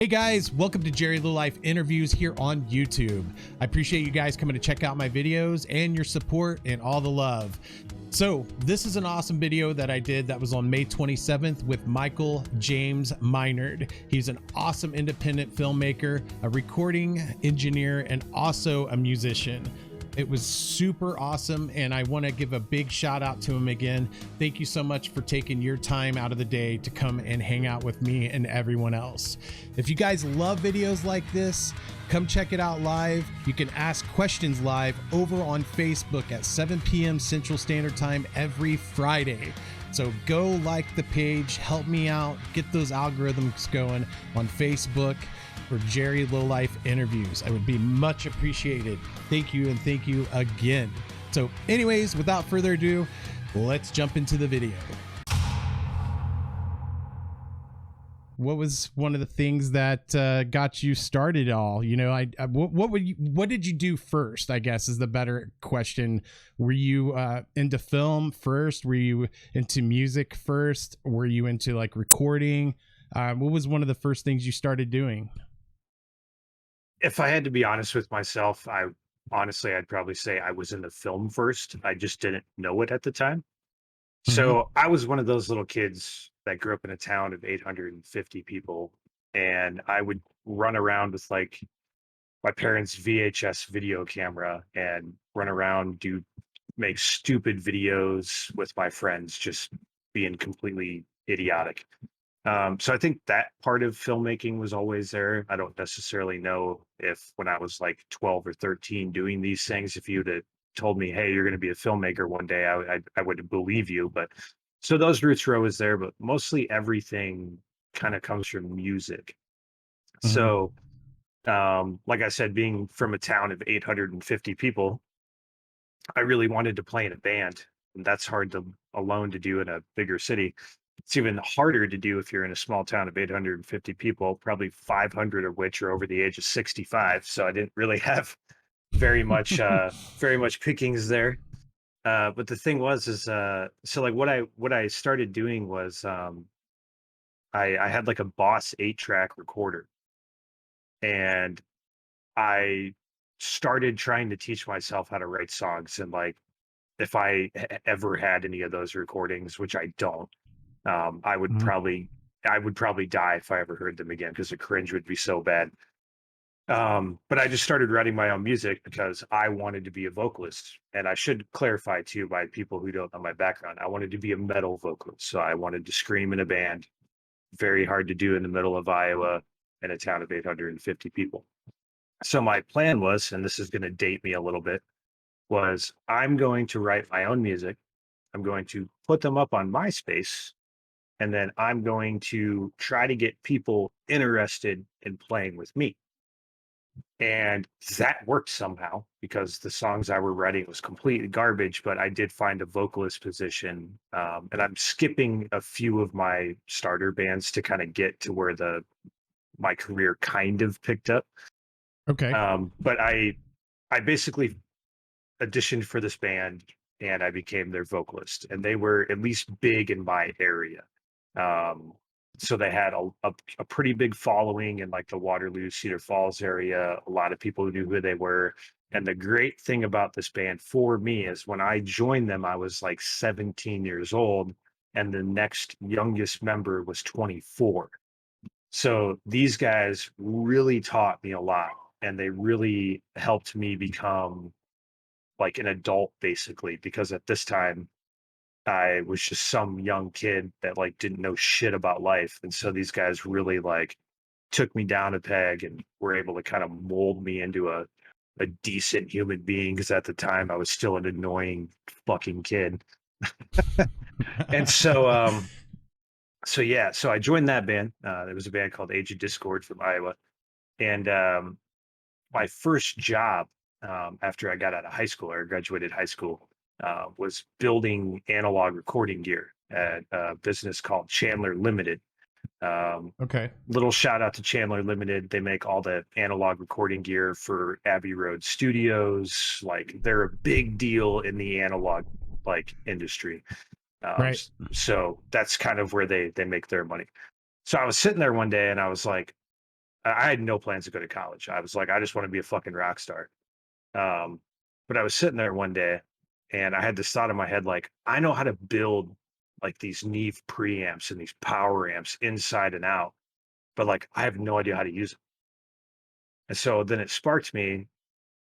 Hey guys, welcome to Jerry Lowlife interviews here on YouTube. I appreciate you guys coming to check out my videos and your support and all the love. So this is an awesome video that I did that was on May 27th with Michael James Minard. He's an awesome independent filmmaker, a recording engineer, and also a musician. It was super awesome, and I want to give a big shout out to him again. Thank you so much for taking your time out of the day to come and hang out with me and everyone else. If you guys love videos like this, come check it out live. You can ask questions live over on Facebook at 7 p.m. Central Standard Time every Friday. So go like the page, help me out, get those algorithms going on Facebook for Jerry Lowlife interviews. I would be much appreciated. Thank you, and thank you again. So anyways, without further ado, let's jump into the video. What was one of the things that got you started all? You know, what did you do first, I guess, is the better question. Were you into film first? Were you into music first? Were you into like recording? What was one of the first things you started doing? If I had to be honest with myself, I'd probably say I was into film first. I just didn't know it at the time. Mm-hmm. So I was one of those little kids that grew up in a town of 850 people, and I would run around with like my parents' VHS video camera and run around, make stupid videos with my friends, just being completely idiotic. So I think that part of filmmaking was always there. I don't necessarily know if when I was like 12 or 13 doing these things, if you'd have told me, hey, you're going to be a filmmaker one day, I would believe you. But so those roots were always there, but mostly everything kind of comes from music. Mm-hmm. So, like I said, being from a town of 850 people, I really wanted to play in a band. And that's hard to alone to do in a bigger city. It's even harder to do if you're in a small town of 850 people, probably 500 of which are over the age of 65. So I didn't really have very much, very much pickings there. But the thing was, so like what I started doing was, I had like a Boss 8-track recorder, and I started trying to teach myself how to write songs. And like, if ever had any of those recordings, which I don't, um, I would Mm-hmm. probably I would probably die if I ever heard them again because the cringe would be so bad. But I just started writing my own music because I wanted to be a vocalist. And I should clarify too, by people who don't know my background, I wanted to be a metal vocalist. So I wanted to scream in a band. Very hard to do in the middle of Iowa in a town of 850 people. So my plan was, and this is going to date me a little bit, was I'm going to write my own music. I'm going to put them up on MySpace, and then I'm going to try to get people interested in playing with me. And that worked somehow because the songs I were writing was completely garbage, but I did find a vocalist position. And I'm skipping a few of my starter bands to kind of get to where my career kind of picked up. Okay. But I basically auditioned for this band, and I became their vocalist, and they were at least big in my area. Um, so they had a pretty big following in like the Waterloo, Cedar Falls area. A lot of people knew who they were. And the great thing about this band for me is when I joined them, I was like 17 years old, and the next youngest member was 24. So these guys really taught me a lot, and they really helped me become like an adult basically, because at this time I was just some young kid that like didn't know shit about life. And so these guys really like took me down a peg and were able to kind of mold me into a decent human being, because at the time I was still an annoying fucking kid. And so yeah, so I joined that band. There was a band called Age of Discord from Iowa. And my first job, after I got out of high school or graduated high school, was building analog recording gear at a business called Chandler Limited. Um, Okay. Little shout out to Chandler Limited. They make all the analog recording gear for Abbey Road Studios. Like they're a big deal in the analog like industry. Right. So that's kind of where they make their money. So I was sitting there one day and I was like, I had no plans to go to college. I was like, I just want to be a fucking rock star. Um, but I was sitting there one day and I had this thought in my head, like, I know how to build like these Neve preamps and these power amps inside and out, but like I have no idea how to use them. And so then it sparked me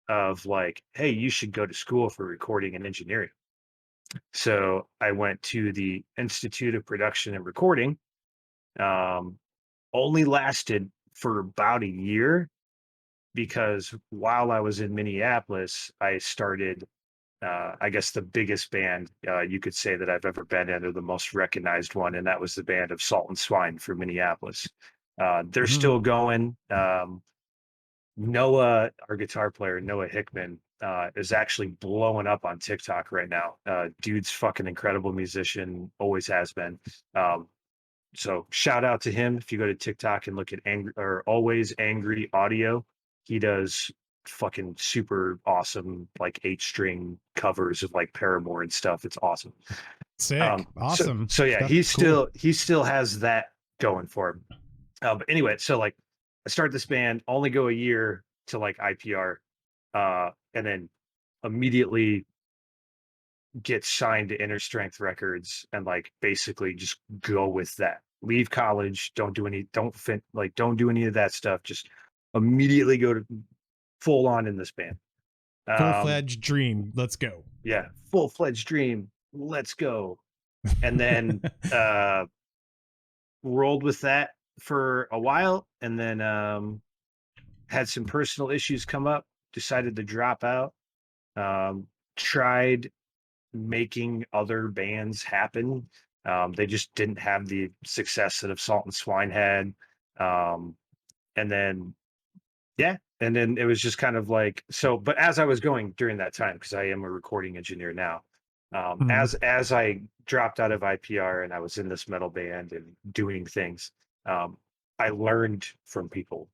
of like, hey, you should go to school for recording and engineering. So I went to the Institute of Production and Recording. Um, Only lasted for about a year because while I was in Minneapolis, I started, I guess, the biggest band you could say that I've ever been in, or the most recognized one, and that was the band of Salt and Swine from Minneapolis. They're Mhm. still going. Noah, our guitar player, Noah Hickman, is actually blowing up on TikTok right now. Dude's fucking incredible musician, always has been. So shout out to him. If you go to TikTok and look at angry or always angry audio, he does fucking super awesome like 8-string covers of like Paramore and stuff. It's awesome. Sick. So Awesome. so yeah, That's cool. he still has that going for him. But anyway, so like I start this band, only go a year to like IPR, and then immediately get signed to Inner Strength Records and like basically just go with that. Leave college, don't do any of that stuff. Just immediately go to full on in this band. Um, Full-fledged dream. Let's go. yeah, full fledged dream. Let's go. And then rolled with that for a while, and then had some personal issues come up. Decided to drop out. Tried making other bands happen. They just didn't have the success that Salt and Swine had. And then, yeah, and then it was just kind of like so. But as I was going during that time, because I am a recording engineer now, Mhm. as I dropped out of IPR and I was in this metal band and doing things, um, I learned from people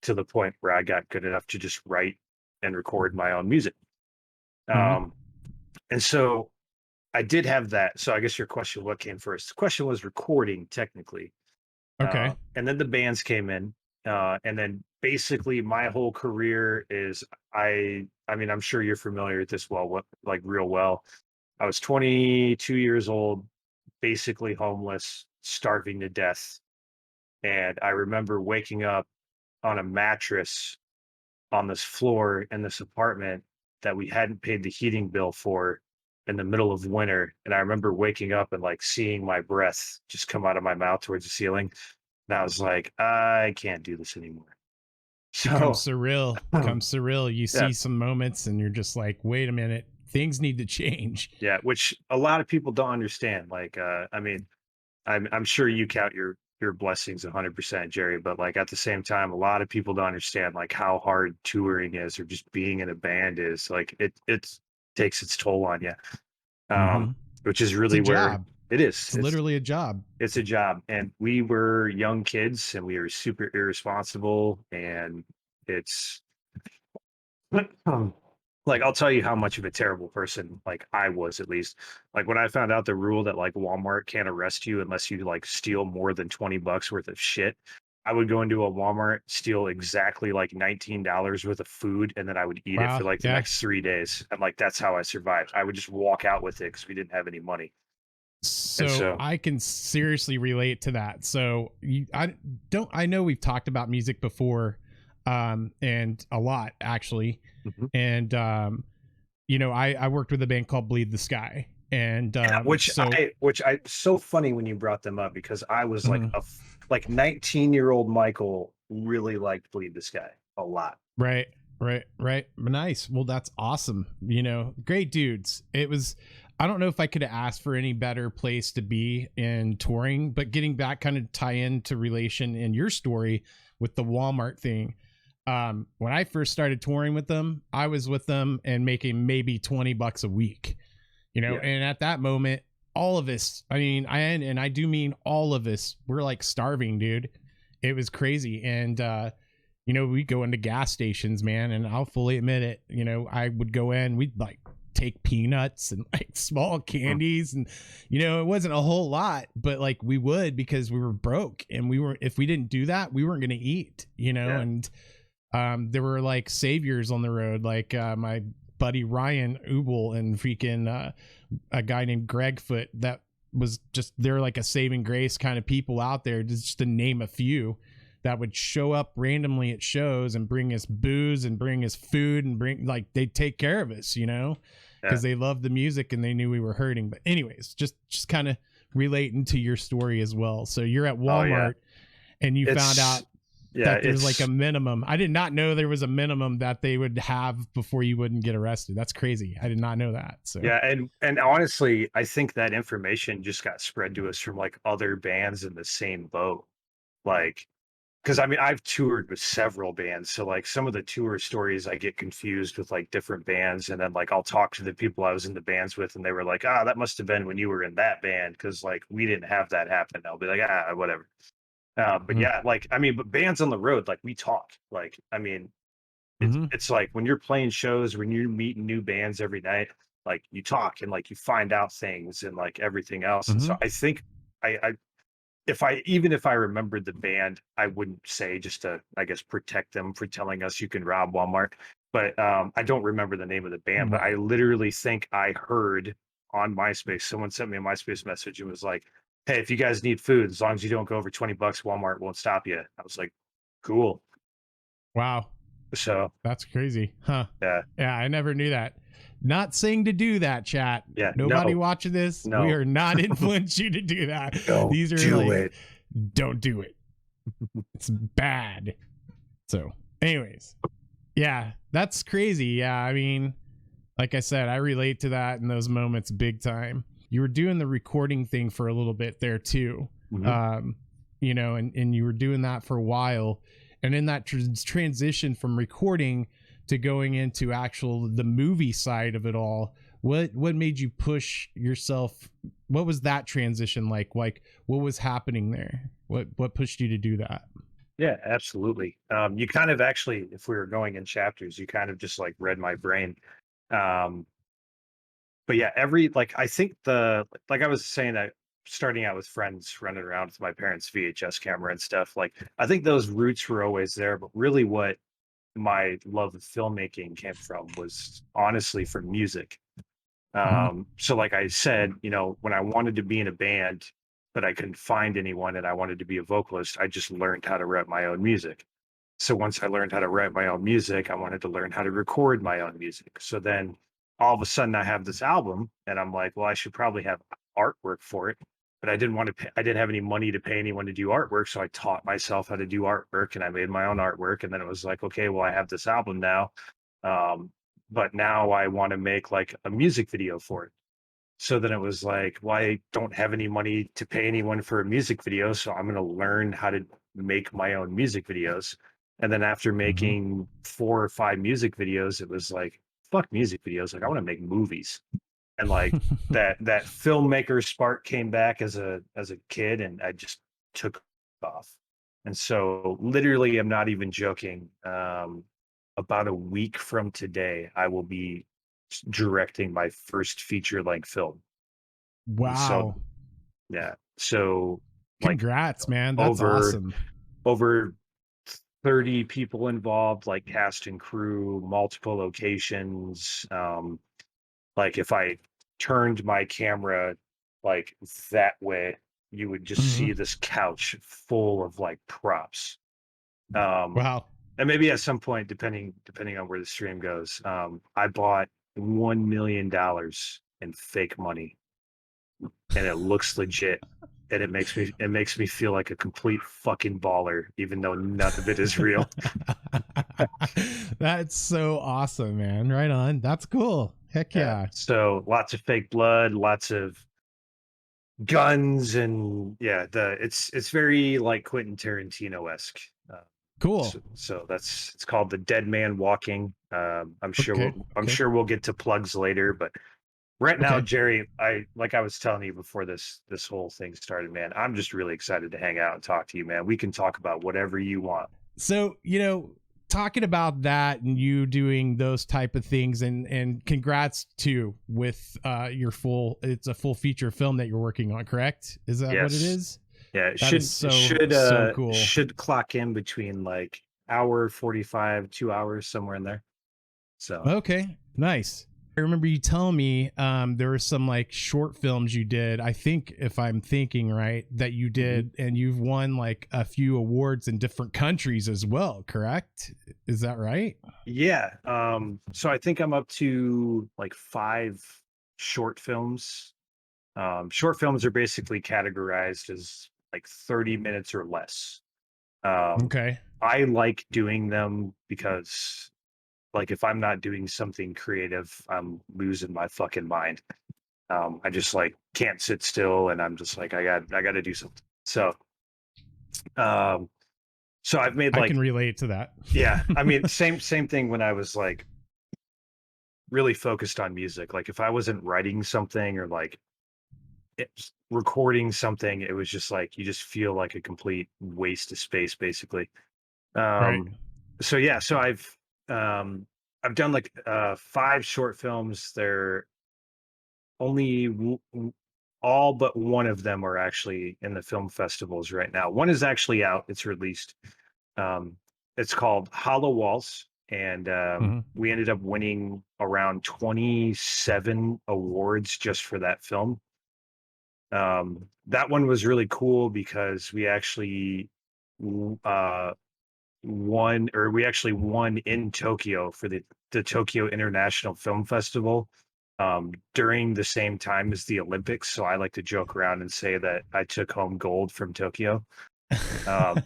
to the point where I got good enough to just write and record my own music. Mhm. Um, and so I did have that. So I guess your question, what came first? The question was recording technically. Okay. And then the bands came in. And then basically my whole career is I mean, I'm sure you're familiar with this like real well. I was 22 years old, basically homeless, starving to death. And I remember waking up on a mattress on this floor in this apartment that we hadn't paid the heating bill for in the middle of winter. And I remember waking up and like seeing my breath just come out of my mouth towards the ceiling. And I was like, I can't do this anymore. Becomes So, surreal. Becomes surreal. You yeah, see some moments and you're just like, wait a minute, things need to change. yeah, which a lot of people don't understand. Like, I mean, I'm sure you count your blessings 100%, Jerry, but like at the same time, a lot of people don't understand like how hard touring is or just being in a band is. Like it takes its toll on you. Mm-hmm. Which is It's a really where job. it is. It's literally a job. It's a job, and we were young kids, and we were super irresponsible, and it's like I'll tell you how much of a terrible person like I was at least. Like when I found out the rule that like Walmart can't arrest you unless you like steal more than $20 worth of shit. I would go into a Walmart, steal exactly like $19 worth of food, and then I would eat it for Wow. like the Yeah. next 3 days. And like that's how I survived. I would just walk out with it because we didn't have any money. And So so I can seriously relate to that. So I know we've talked about music before, and a lot actually. mhm. And, I worked with a band called Bleed the Sky. And, Yeah, so, which I so funny when you brought them up because I was like mhm. like 19-year-old Michael really liked Bleed the Sky a lot. Right, right. Nice. Well, that's awesome. Great dudes. I don't know if I could have asked for any better place to be in touring, but getting back kind of tie into relation in your story with the Walmart thing. When I first started touring with them, I was with them and making maybe $20 a week, Yeah. and at that moment, all of us, I do mean all of us, we're like starving, dude. It was crazy. And, we go into gas stations, man, and I'll fully admit it. I would go in, we'd like take peanuts and like small candies, and it wasn't a whole lot, but like we would, because we were broke, and if we didn't do that, we weren't going to eat, Yeah. and there were like saviors on the road, like my buddy Ryan Ubel and freaking a guy named Greg Foot, that was just, they're like a saving grace kind of people out there, just to name a few, that would show up randomly at shows and bring us booze and bring us food and like they'd take care of us, because they loved the music and they knew we were hurting. But anyways, just kind of relating to your story as well. So you're at Walmart and you found out that there's like a minimum. I did not know there was a minimum that they would have before you wouldn't get arrested. That's crazy. I did not know that. So yeah, and honestly, I think that information just got spread to us from like other bands in the same boat. Like, because I mean, I've toured with several bands, so like some of the tour stories I get confused with like different bands, and then like I'll talk to the people I was in the bands with, and they were like, "Ah, that must have been when you were in that band," because like we didn't have that happen. I'll be like, "Ah, whatever." But yeah, like I mean, but bands on the road, like we talk. Like I mean, it's like when you're playing shows, when you're meeting new bands every night, like you talk and like you find out things and like everything else. And so I think I if I remembered the band, I wouldn't say, just to, I guess, protect them for telling us you can rob Walmart. But I don't remember the name of the band, but I Right. literally think I heard on MySpace, someone sent me a MySpace message and was like, "Hey, if you guys need food, as long as you don't go over $20, Walmart won't stop you." I was like, "Cool." Wow. So That's crazy. Huh. yeah, Yeah, I never knew that. Not saying to do that, chat. yeah, Nobody watching this. We no, are not influencing you to do that. don't These are do like, it. don't do it. It's bad. So, anyways, yeah, that's crazy. Yeah, I mean, like I said, I relate to that in those moments big time. You were doing the recording thing for a little bit there too. Mhm. And you were doing that for a while. And in that transition from recording to going into the movie side of it all, what made you push yourself? What was that transition like? Like, what was happening there? What pushed you to do that? Yeah, absolutely. You kind of actually, if we were going in chapters, you kind of just like read my brain. Um, but yeah, I think like I was saying, that starting out with friends, running around with my parents' VHS camera and stuff, like I think those roots were always there, but really what my love of filmmaking came from was honestly from music. Mhm. So like I said, when I wanted to be in a band, but I couldn't find anyone and I wanted to be a vocalist, I just learned how to write my own music. So once I learned how to write my own music, I wanted to learn how to record my own music. So then all of a sudden I have this album and I'm like, well, I should probably have artwork for it. But I didn't want to pay, I didn't have any money to pay anyone to do artwork. So I taught myself how to do artwork and I made my own artwork. And then it was like, okay, well, I have this album now. Um, but now I want to make like a music video for it. So then it was like, well, I don't have any money to pay anyone for a music video. So I'm going to learn how to make my own music videos. And then after Mhm. making 4 or 5 music videos, it was like, fuck music videos. Like I want to make movies. And like that filmmaker spark came back as a kid and I just took off. And so literally, I'm not even joking. About a week from today, I will be directing my first feature length film. And so Wow. yeah. So like Congrats, man. That's over awesome. over 30 people involved, like cast and crew, multiple locations. Like if I turned my camera like that way, you would just Mhm. see this couch full of like props. Um, Wow. and maybe at some point, depending on where the stream goes, I bought $1 million in fake money, and it looks legit, and it makes me feel like a complete fucking baller, even though none of it is real. That's so awesome, man. Right on. That's cool. Heck Yeah. yeah. So lots of fake blood, lots of guns, and yeah, it's very like Quentin Tarantino esque. Uh, Cool. so that's it's called The Dead Man Walking. I'm sure Okay. I'm Okay. sure we'll get to plugs later, but right now, Okay. Jerry, I was telling you before this whole thing started, man. I'm just really excited to hang out and talk to you, man. We can talk about whatever you want. So, talking about that and you doing those type of things, and congrats too with it's a full feature film that you're working on, correct? Is that what it Yes. is? Yeah, it That is so cool. should clock in between like hour 45, 2 hours, somewhere in there. So Okay, nice. I remember you telling me there were some like short films you did, I think, if I'm thinking right, that you did, and you've won like a few awards in different countries as well, correct? Is that right? yeah. So I think I'm up to like 5 short films. Short films are basically categorized as like 30 minutes or less. Um, Okay. I like doing them because, like, if I'm not doing something creative, I'm losing my fucking mind. I just like can't sit still, and I'm just like, I got to do something. Um, so I've made I like, can relate to that. yeah, I mean, same thing when I was like really focused on music. Like, if I wasn't writing something or like recording something, it was just like you just feel like a complete waste of space, basically. Right. So yeah, so I've done like 5 short films. They're only all but one of them are actually in the film festivals right now. One is actually out; it's released. Um, it's called Hollow Walls, and Mm-hmm. we ended up winning around 27 awards just for that film. That one was really cool because we actually uh, we actually won in Tokyo for the Tokyo International Film Festival during the same time as the Olympics. So I like to joke around and say that I took home gold from Tokyo. Um,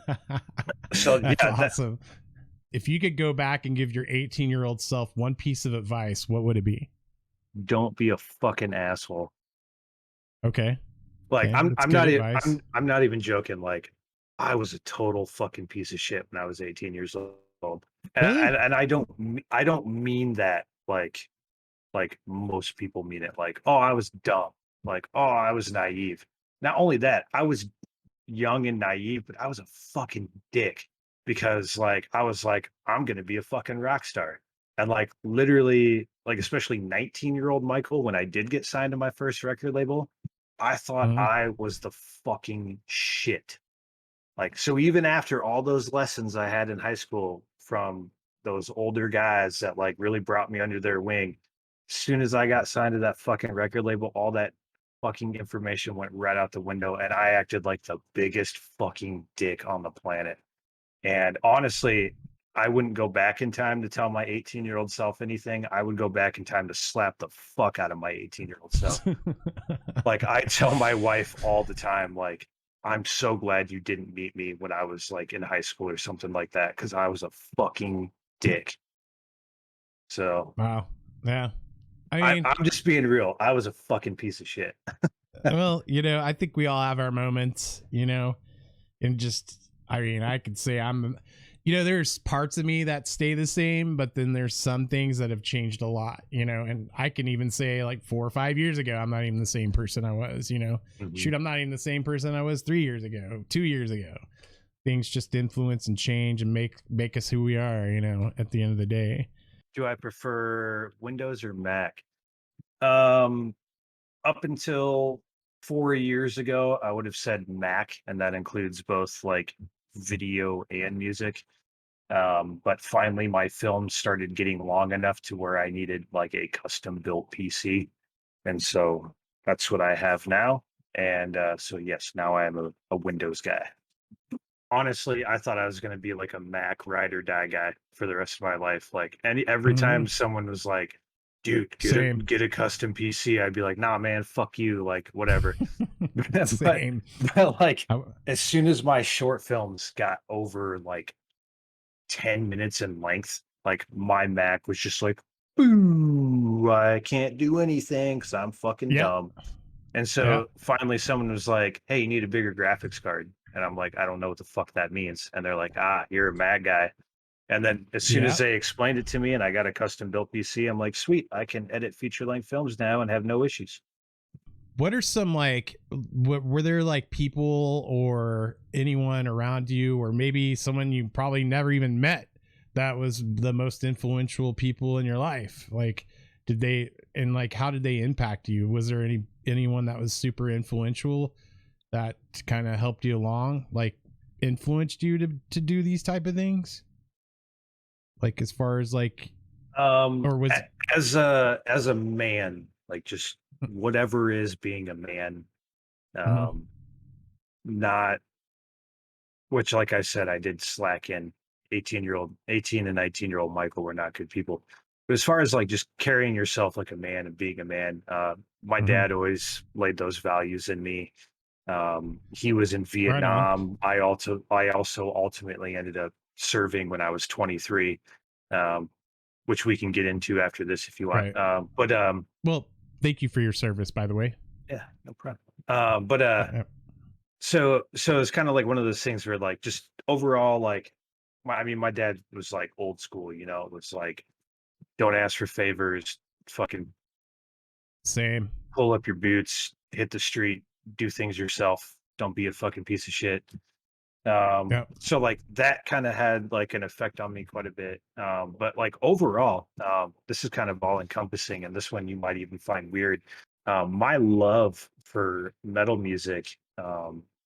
so That's yeah, awesome. If you could go back and give your 18-year-old self one piece of advice, what would it be? don't be a fucking asshole. Okay. Like Okay. That's good advice. I'm not even joking. Like I was a total fucking piece of shit when I was 18 years old. Really? And I don't mean that like most people mean it. Like, oh, I was dumb. Like, oh, I was naive. Not only that, I was young and naive, but I was a fucking dick because like I was like, I'm gonna be a fucking rock star. And like literally, like especially 19-year-old Michael, when I did get signed to my first record label, I thought Mhm. I was the fucking shit. Like, so even after all those lessons I had in high school from those older guys that like really brought me under their wing, as soon as I got signed to that fucking record label, all that fucking information went right out the window, and I acted like the biggest fucking dick on the planet. And honestly, I wouldn't go back in time to tell my 18-year-old self anything. I would go back in time to slap the fuck out of my 18-year-old self. Like I tell my wife all the time, like, I'm so glad you didn't meet me when I was like in high school or something like that, because I was a fucking dick. So Wow. Yeah. I mean, I'm just being real. I was a fucking piece of shit. well, I think we all have our moments, and just, I mean, I could say there's parts of me that stay the same, but then there's some things that have changed a lot, and I can even say like 4 or 5 years ago, I'm not even the same person I was, Mhm. shoot, I'm not even the same person I was 3 years ago, 2 years ago. Things just influence and change and make us who we are, at the end of the day. Do I prefer Windows or Mac? Um, Up until 4 years ago, I would have said Mac, and that includes both like video and music. But finally, my film started getting long enough to where I needed like a custom built PC. And so that's what I have now. And so, yes, now I am a Windows guy. Honestly, I thought I was going to be like a Mac ride or die guy for the rest of my life. Like every Mm-hmm. time someone was like, dude, Same. get a custom PC, I'd be like, nah, man, fuck you, like whatever. but Same. but like I, as soon as my short films got over like 10 minutes in length, like my Mac was just like, boo, I can't do anything because I'm fucking yep. dumb. And Yep. so finally someone was like, hey, you need a bigger graphics card. And I'm like, I don't know what the fuck that means. And they're like, ah, you're a Mac guy. And then as soon as Yep. they explained it to me and I got a custom built PC, I'm like, sweet, I can edit feature length films now and have no issues. What are some like were there like people or anyone around you, or maybe someone you probably never even met, that was the most influential people in your life? Like, did they, and like, how did they impact you? Was there anyone that was super influential that kind of helped you along, like influenced you to do these type of things? Like, as far as like, or was as a man, like just whatever is being a man, Mhm. um, not which, like I said, I did slack in. 18 and 19-year-old Michael were not good people. But as far as like just carrying yourself like a man and being a man, my Mhm. dad always laid those values in me. He was in Right on. Vietnam. I also ultimately ended up serving when I was 23, um, which we can get into after this if you want. Right. But Well, thank you for your service, by the way. yeah, no problem. But Uh, so it's kind of like one of those things where like just overall like I mean my dad was like old school, it was like don't ask for favors, fucking Same. pull up your boots, hit the street, do things yourself, don't be a fucking piece of shit. Yep. So like that kind of had like an effect on me quite a bit. But like overall, this is kind of all encompassing, and this one you might even find weird. My love for metal music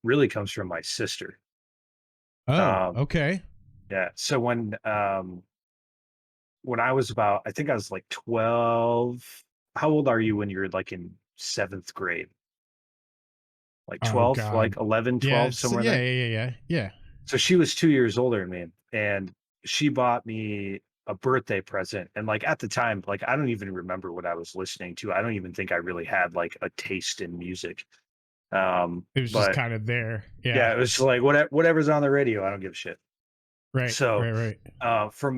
really comes from my sister. Oh, Um, okay. yeah. So when I was about, I think I was like 12. How old are you when you're like in seventh grade? Like Oh 12, God. like 11, Yeah. 12, So somewhere yeah, there. yeah, yeah, yeah, yeah. So she was 2 years older than me, and she bought me a birthday present. And like at the time, like I don't even remember what I was listening to. I don't even think I really had like a taste in music. It was just But kind of there. Yeah. yeah, it was like whatever's on the radio, I don't give a shit. Right. So Right. Right. for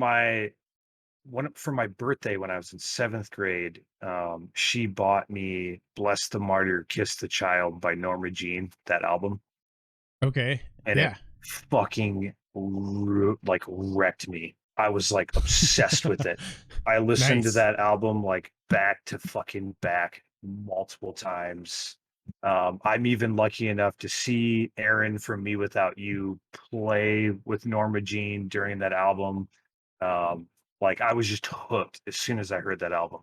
my birthday when I was in seventh grade, she bought me "Bless the Martyr, Kiss the Child" by Norma Jean, that album, Okay. and it Yeah. fucking like wrecked me. I was like obsessed with it. I listened to Nice. that album like back to fucking back multiple times. I'm even lucky enough to see Aaron from Me Without You play with Norma Jean during that album. Um, like I was just hooked as soon as I heard that album.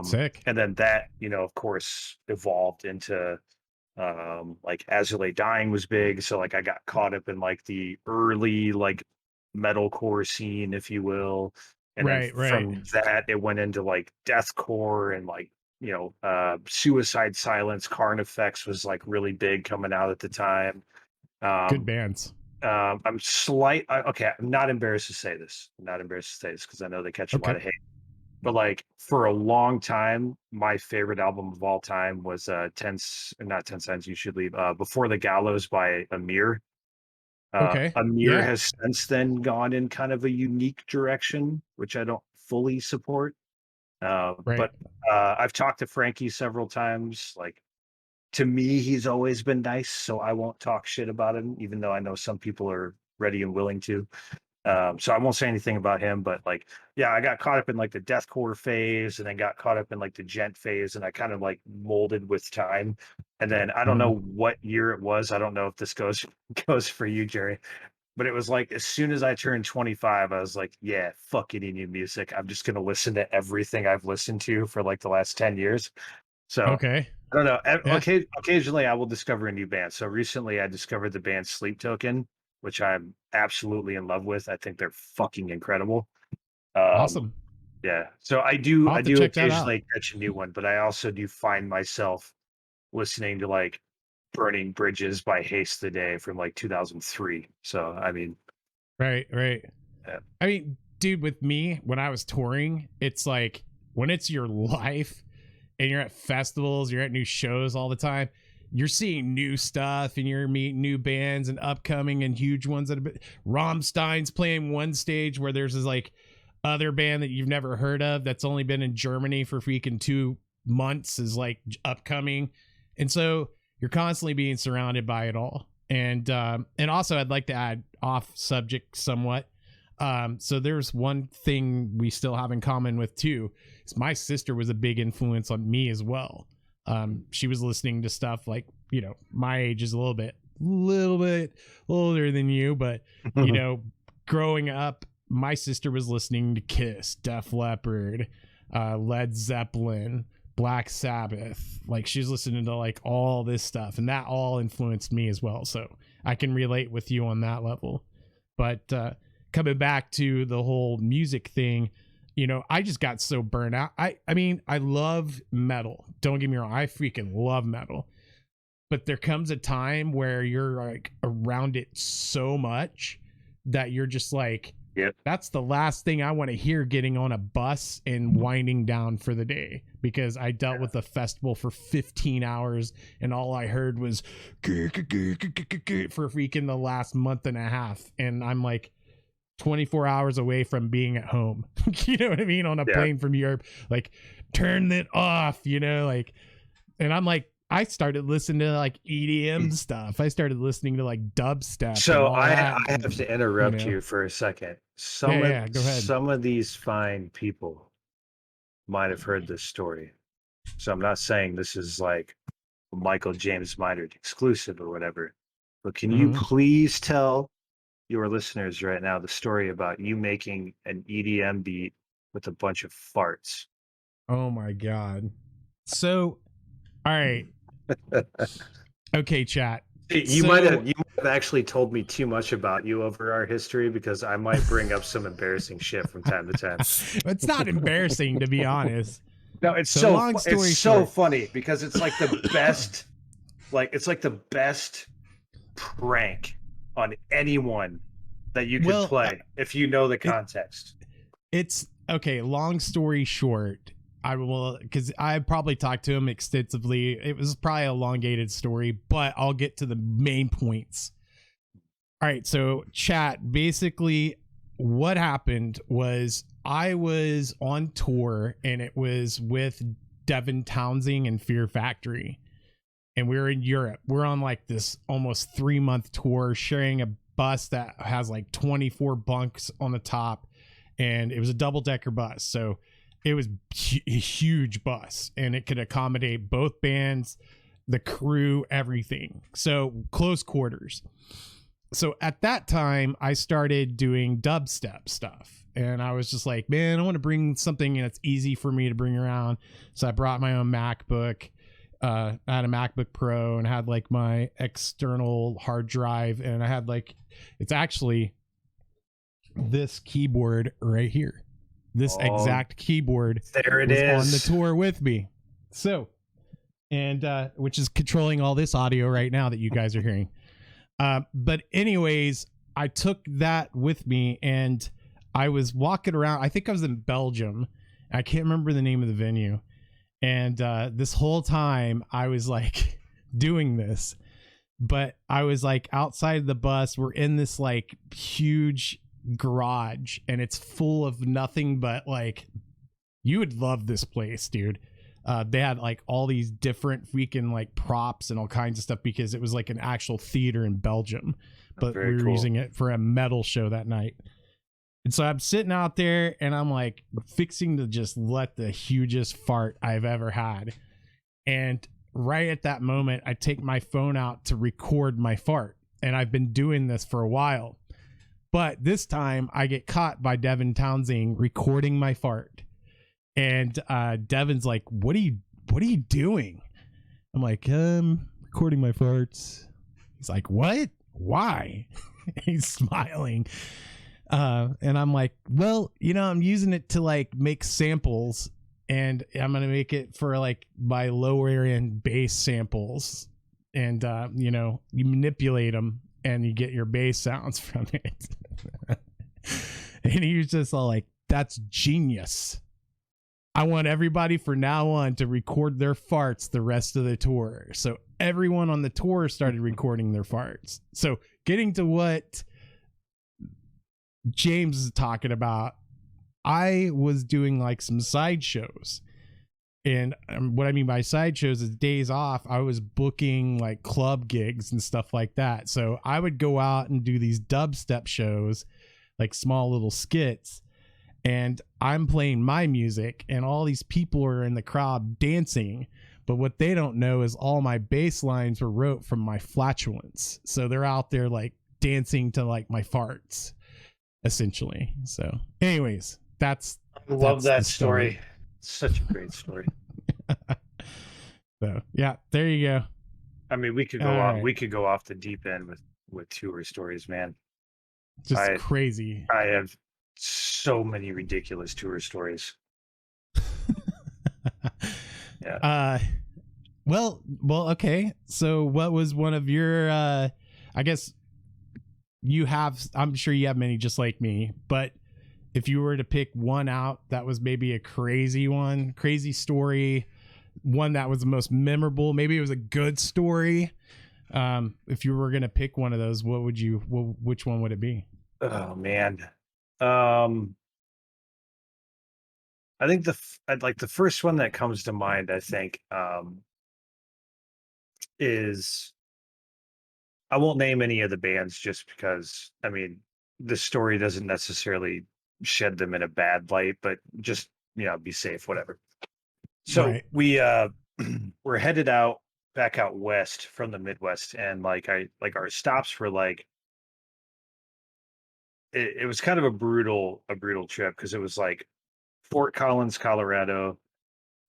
Sick. And then that, of course, evolved into like As You Lay Dying was big. So like I got caught up in like the early like metalcore scene, if you will. And then Right. Right. from that it went into like deathcore and like, Suicide Silence, Carnifex was like really big coming out at the time. Good Um, bands. okay, I'm not embarrassed to say this. I'm not embarrassed to say this because I know they catch a lot Okay. of hate. But like for a long time, my favorite album of all time was not 10 Cents You Should Leave, Before the Gallows by Amir. Okay. Amir Yeah. has since then gone in kind of a unique direction, which I don't fully support. Right. But I've talked to Frankie several times. Like to me, he's always been nice, so I won't talk shit about him, even though I know some people are ready and willing to. So I won't say anything about him, but like, yeah, I got caught up in like the deathcore phase and then got caught up in like the gent phase, and I kind of like molded with time. And then I don't Mhm. know what year it was. I don't know if this goes goes for you, Jerry, but it was like as soon as I turned 25, I was like, yeah, fuck any new music. I'm just gonna listen to everything I've listened to for like the last 10 years. So Okay. I don't know. Yeah. Occasionally, I will discover a new band. So recently, I discovered the band Sleep Token, which I'm absolutely in love with. I think they're fucking incredible. Um, Awesome. yeah. So I I'll have to do check that out. occasionally catch a new one, but I also do find myself listening to like "Burning Bridges" by Haste the Day from like 2003. So I mean, Right. Right. yeah. I mean, dude, with me, when I was touring, it's like when it's your life and you're at festivals, you're at new shows all the time, you're seeing new stuff and you're meeting new bands and upcoming and huge ones that have been. Rammstein's playing one stage where there's this like other band that you've never heard of that's only been in Germany for freaking 2 months is like upcoming. And so you're constantly being surrounded by it all. And also I'd like to add off subject somewhat. So there's one thing we still have in common with too, is my sister was a big influence on me as well. She was listening to stuff like, my age is a little bit older than you, but growing up, my sister was listening to Kiss, Def Leppard, Led Zeppelin, Black Sabbath. Like, she's listening to like all this stuff, and that all influenced me as well. So I can relate with you on that level. But coming back to the whole music thing, you know, I just got so burnt out. I mean, I love metal. Don't get me wrong. I freaking love metal. But there comes a time where you're like around it so much that you're just like, yep, that's the last thing I want to hear getting on a bus and winding down for the day, because I dealt with a festival for 15 hours and all I heard was for freaking the last month and a half. And I'm like 24 hours away from being at home. You know what I mean? On a plane from Europe, like, turn it off, you know, like, and I'm like, I started listening to like EDM stuff. I started listening to like dubstep. So I have to interrupt you for a second. Go ahead. Some of these fine people might have heard this story. So I'm not saying this is like a Michael James Minard exclusive or whatever, but can you please tell your listeners right now the story about you making an EDM beat with a bunch of farts? Oh my God. So, all right. Okay, chat. You might have actually told me too much about you over our history, because I might bring up some embarrassing shit from time to time. It's not embarrassing, to be honest. No, it's so funny because it's like the best, it's like the best prank on anyone that you could play if you know the context. It's okay. Long story short, I will, because I probably talked to him extensively. It was probably an elongated story, but I'll get to the main points. All right. So chat, basically what happened was I was on tour and it was with Devin Townsend and Fear Factory. And we're in Europe. We're on like this almost 3-month tour, sharing a bus that has like 24 bunks on the top. And it was a double-decker bus. So it was a huge bus, and it could accommodate both bands, the crew, everything. So close quarters. So at that time, I started doing dubstep stuff, and I was just like, man, I want to bring something that's easy for me to bring around. So I brought my own MacBook. I had a MacBook Pro and had like my external hard drive, and I had like, it's actually this keyboard right here. This exact keyboard there it was is on the tour with me. So, and which is controlling all this audio right now that you guys are hearing. But anyways, I took that with me and I was walking around. I think I was in Belgium. I can't remember the name of the venue. And this whole time I was like doing this, but I was like outside the bus. We're in this like huge garage and it's full of nothing but like, you would love this place, dude. They had like all these different freaking like props and all kinds of stuff because it was like an actual theater in Belgium, but we were using it for a metal show that night. And so I'm sitting out there and I'm like fixing to just let the hugest fart I've ever had. And right at that moment, I take my phone out to record my fart. And I've been doing this for a while. But this time I get caught by Devin Townsend recording my fart. And Devin's like, what are you doing? I'm like, recording my farts. He's like, what? Why? He's smiling. And I'm like, well, you know, I'm using it to like make samples, and I'm going to make it for like my lower end bass samples. And, you know, you manipulate them and you get your bass sounds from it. And he was just all like, that's genius. I want everybody from now on to record their farts the rest of the tour. So everyone on the tour started recording their farts. So getting to what James is talking about, I was doing like some side shows. And what I mean by side shows is days off. I was booking like club gigs and stuff like that. So I would go out and do these dubstep shows, like small little skits. And I'm playing my music and all these people are in the crowd dancing. But what they don't know is all my bass lines were wrote from my flatulence. So they're out there like dancing to like my farts. essentially. So anyways, that's I love the that story. Such a great story. So yeah, there you go. I mean, we could go All off. right. We could go off the deep end with tour stories, man. Just I crazy. I have so many ridiculous tour stories. Yeah. Well, okay. So what was one of your I guess I'm sure you have many just like me, but if you were to pick one out that was maybe a crazy story, one that was the most memorable, maybe it was a good story. If you were going to pick one of those, which one would it be? Oh man. Um, I think I'd like the first one that comes to mind, I think, is I won't name any of the bands just because I mean the story doesn't necessarily shed them in a bad light, but just be safe, whatever. So Right. we we're headed back out west from the Midwest, and our stops were like it was kind of a brutal trip because it was like Fort Collins, Colorado,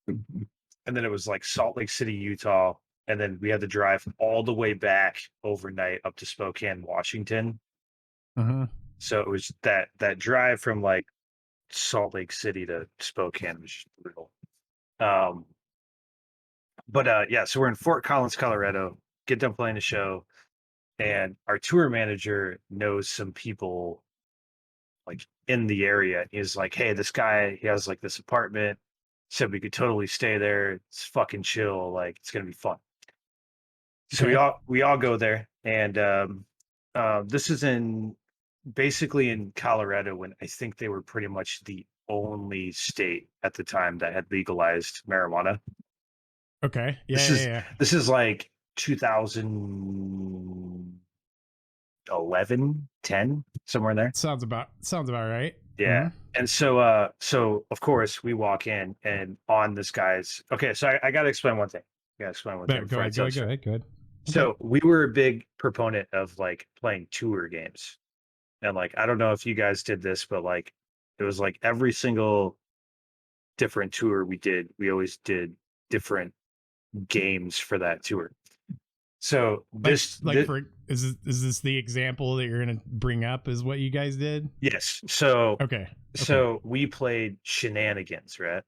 and then it was like Salt Lake City, Utah, and then we had to drive all the way back overnight up to Spokane, Washington. Uh-huh. So it was that drive from like Salt Lake City to Spokane was just brutal. Um, but yeah, so we're in Fort Collins, Colorado. Get done playing the show, and our tour manager knows some people like in the area. He's like, "Hey, this guy, he has like this apartment. Said we could totally stay there. It's fucking chill. Like it's gonna be fun." So Okay. we all go there, and this is basically in Colorado when I think they were pretty much the only state at the time that had legalized marijuana. Okay. This Yeah. Yeah. is Yeah. this is like 2011, 10, somewhere in there. Sounds about right. Yeah. Mm-hmm. And so of course we walk in and on this guy's okay, so I gotta explain one thing. I gotta explain one thing But before I tell the go story. ahead. Go ahead. Okay. So we were a big proponent of like playing tour games. And like I don't know if you guys did this, but like it was like every single different tour we did, we always did different games for that tour. So this For is this the example that you're gonna bring up? Is what you guys did? yes. So Okay. Okay. so we played shenanigans, right?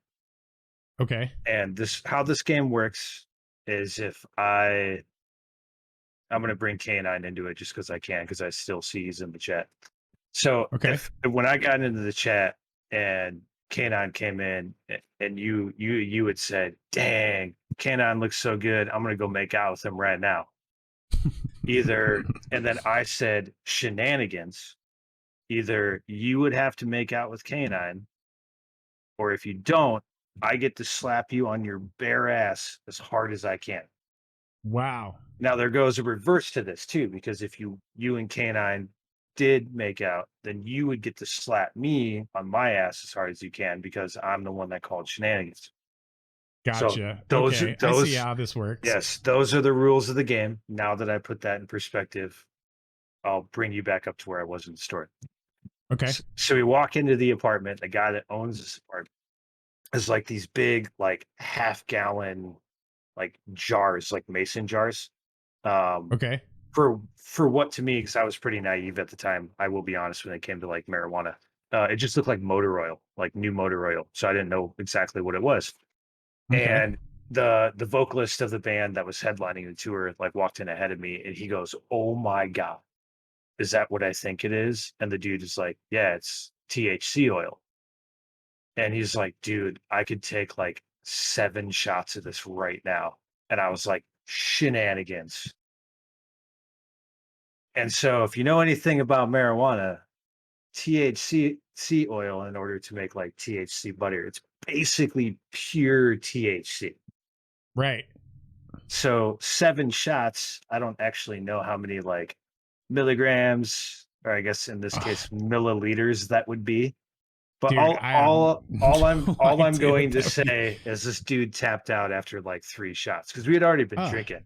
Okay. And this how this game works is if I'm gonna bring K9 into it just because I can, because I still see he's in the chat. So Okay. if when I got into the chat and K9 came in and you had said, "Dang, K9 looks so good. I'm gonna go make out with him right now." Either and then I said shenanigans. Either you would have to make out with K9, or if you don't, I get to slap you on your bare ass as hard as I can. Wow. Now there goes a reverse to this too, because if you and K9 did make out, then you would get to slap me on my ass as hard as you can because I'm the one that called shenanigans. So Gotcha. those are Okay. I see those how this works. yes, those are the rules of the game. Now that I put that in perspective, I'll bring you back up to where I was in the story. Okay. So we walk into the apartment. The guy that owns this apartment is like these big, like half-gallon, like jars, like mason jars. Um, Okay. for what to me, because I was pretty naive at the time, I will be honest, when it came to like marijuana, it just looked like motor oil, like new motor oil. So I didn't know exactly what it was. Okay. And the vocalist of the band that was headlining the tour like walked in ahead of me, and he goes, "Oh my god, is that what I think it is?" And the dude is like, "Yeah, it's THC oil." And he's like, "Dude, I could take like 7 shots of this right now." And I was like, "Shenanigans." And so if you know anything about marijuana, THC oil, in order to make like THC butter, it's basically pure THC. Right. So 7 shots, I don't actually know how many like milligrams, or I guess in this Ugh, case milliliters that would be. But dude, I have no all I'm idea going what to that would be. say is this dude tapped out after like 3 shots because we had already been Oh, drinking.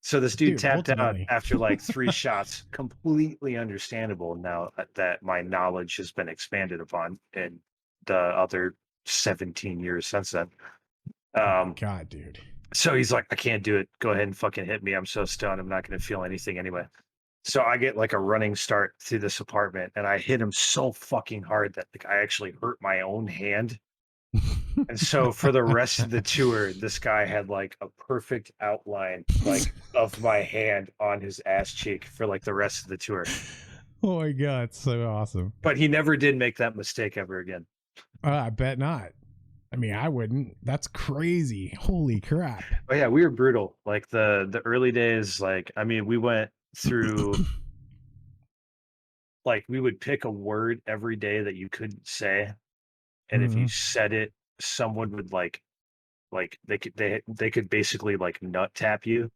So this dude tapped out ultimately. after like 3 shots. Completely understandable now that my knowledge has been expanded upon in the other 17 years since then. Oh my Um, God, dude. so he's like, I can't do it. Go ahead and fucking hit me. I'm so stoned. I'm not going to feel anything anyway. So I get like a running start through this apartment and I hit him so fucking hard that like I actually hurt my own hand. And so for the rest of the tour, this guy had like a perfect outline like of my hand on his ass cheek for like the rest of the tour. Oh my God, it's so awesome. But he never did make that mistake ever again. I bet not. I mean, I wouldn't. That's crazy. Holy crap. But yeah, we were brutal. Like the early days, like I mean, we went through like we would pick a word every day that you couldn't say. And if you Mhm. said it, someone would like they could basically like nut tap you.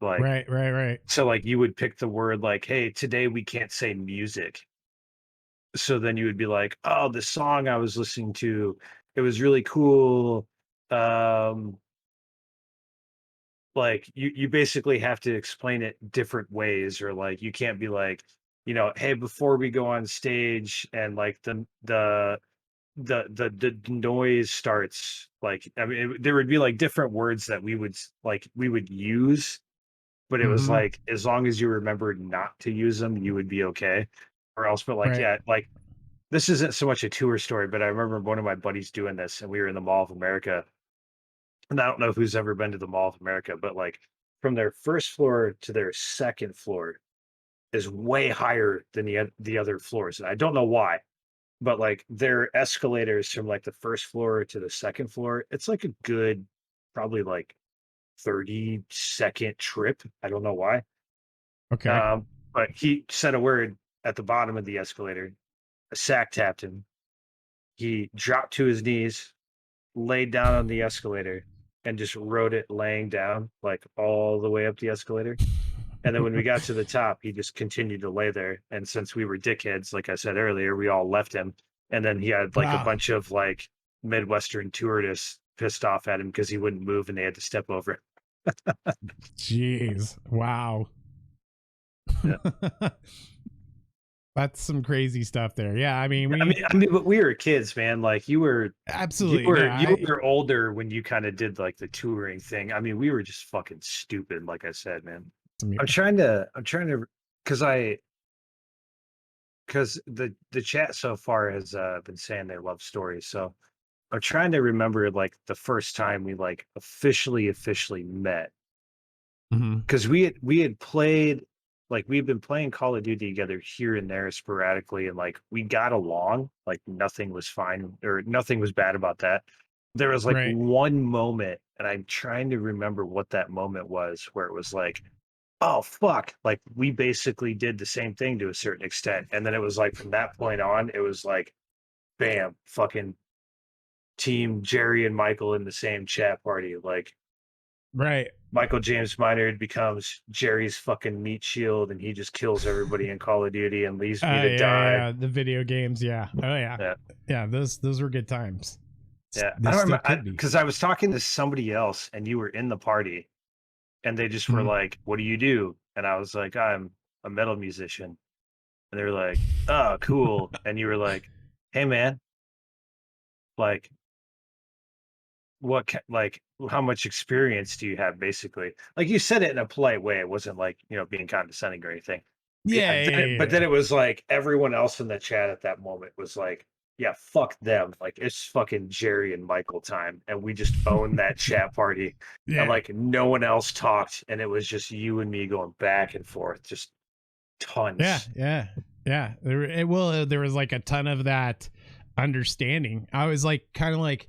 Like Right, right, right. so like you would pick the word like, hey, today we can't say music. So then you would be like, oh, the song I was listening to, it was really cool. Um like you basically have to explain it different ways, or like you can't be like, hey, before we go on stage and like the noise starts, like I mean there would be like different words that we would use, but it was Mhm. like as long as you remembered not to use them you would be okay, or else. But like, Right. yeah, like this isn't so much a tour story, but I remember one of my buddies doing this and we were in the Mall of America, and I don't know who's ever been to the Mall of America, but like from their first floor to their second floor is way higher than the other floors, and I don't know why. But like their escalators from like the first floor to the second floor, it's like a good probably like 30-second trip. I don't know why. Okay. But he said a word at the bottom of the escalator. A sack tapped him. He dropped to his knees, laid down on the escalator, and just rode it laying down like all the way up the escalator. And then when we got to the top, he just continued to lay there. And since we were dickheads, like I said earlier, we all left him. And then he had like a Wow. bunch of like Midwestern tourists pissed off at him because he wouldn't move and they had to step over it. Jeez. Wow. Yeah. That's some crazy stuff there. Yeah, I mean, But we were kids, man. Like absolutely. No, you were older when you kind of did like the touring thing. I mean, we were just fucking stupid, like I said, man. I'm trying to, because the chat so far has been saying they love stories. So I'm trying to remember like the first time we like officially met, Mhm. because we had played, like we've been playing Call of Duty together here and there sporadically, and like we got along, like nothing was fine or nothing was bad about that. There was like Right. one moment, and I'm trying to remember what that moment was, where it was like, oh fuck, like we basically did the same thing to a certain extent, and then it was like from that point on, it was like, bam, fucking team Jerry and Michael in the same chat party, like Right. Michael James Minard becomes Jerry's fucking meat shield, and he just kills everybody in Call of Duty and leaves me Yeah, to die. yeah. The video games. Yeah. Oh yeah. Yeah, Yeah. Those were good times. yeah. I They don't still remember could be. because I was talking to somebody else, and you were in the party, and they just were Mhm. like, "What do you do?" And I was like, "I'm a metal musician." And they were like, "Oh, cool." And you were like, "Hey, man, like, like, how much experience do you have?" Basically, like you said it in a polite way. It wasn't like being condescending or anything. Yeah, Yeah, yeah, but yeah, then it was like everyone else in the chat at that moment was like, "Yeah, fuck them. Like it's fucking Jerry and Michael time," and we just owned that chat party, and yeah. like no one else talked, and it was just you and me going back and forth, just Yeah, tons. yeah, yeah. There was like a ton of that understanding. I was like, kind of like,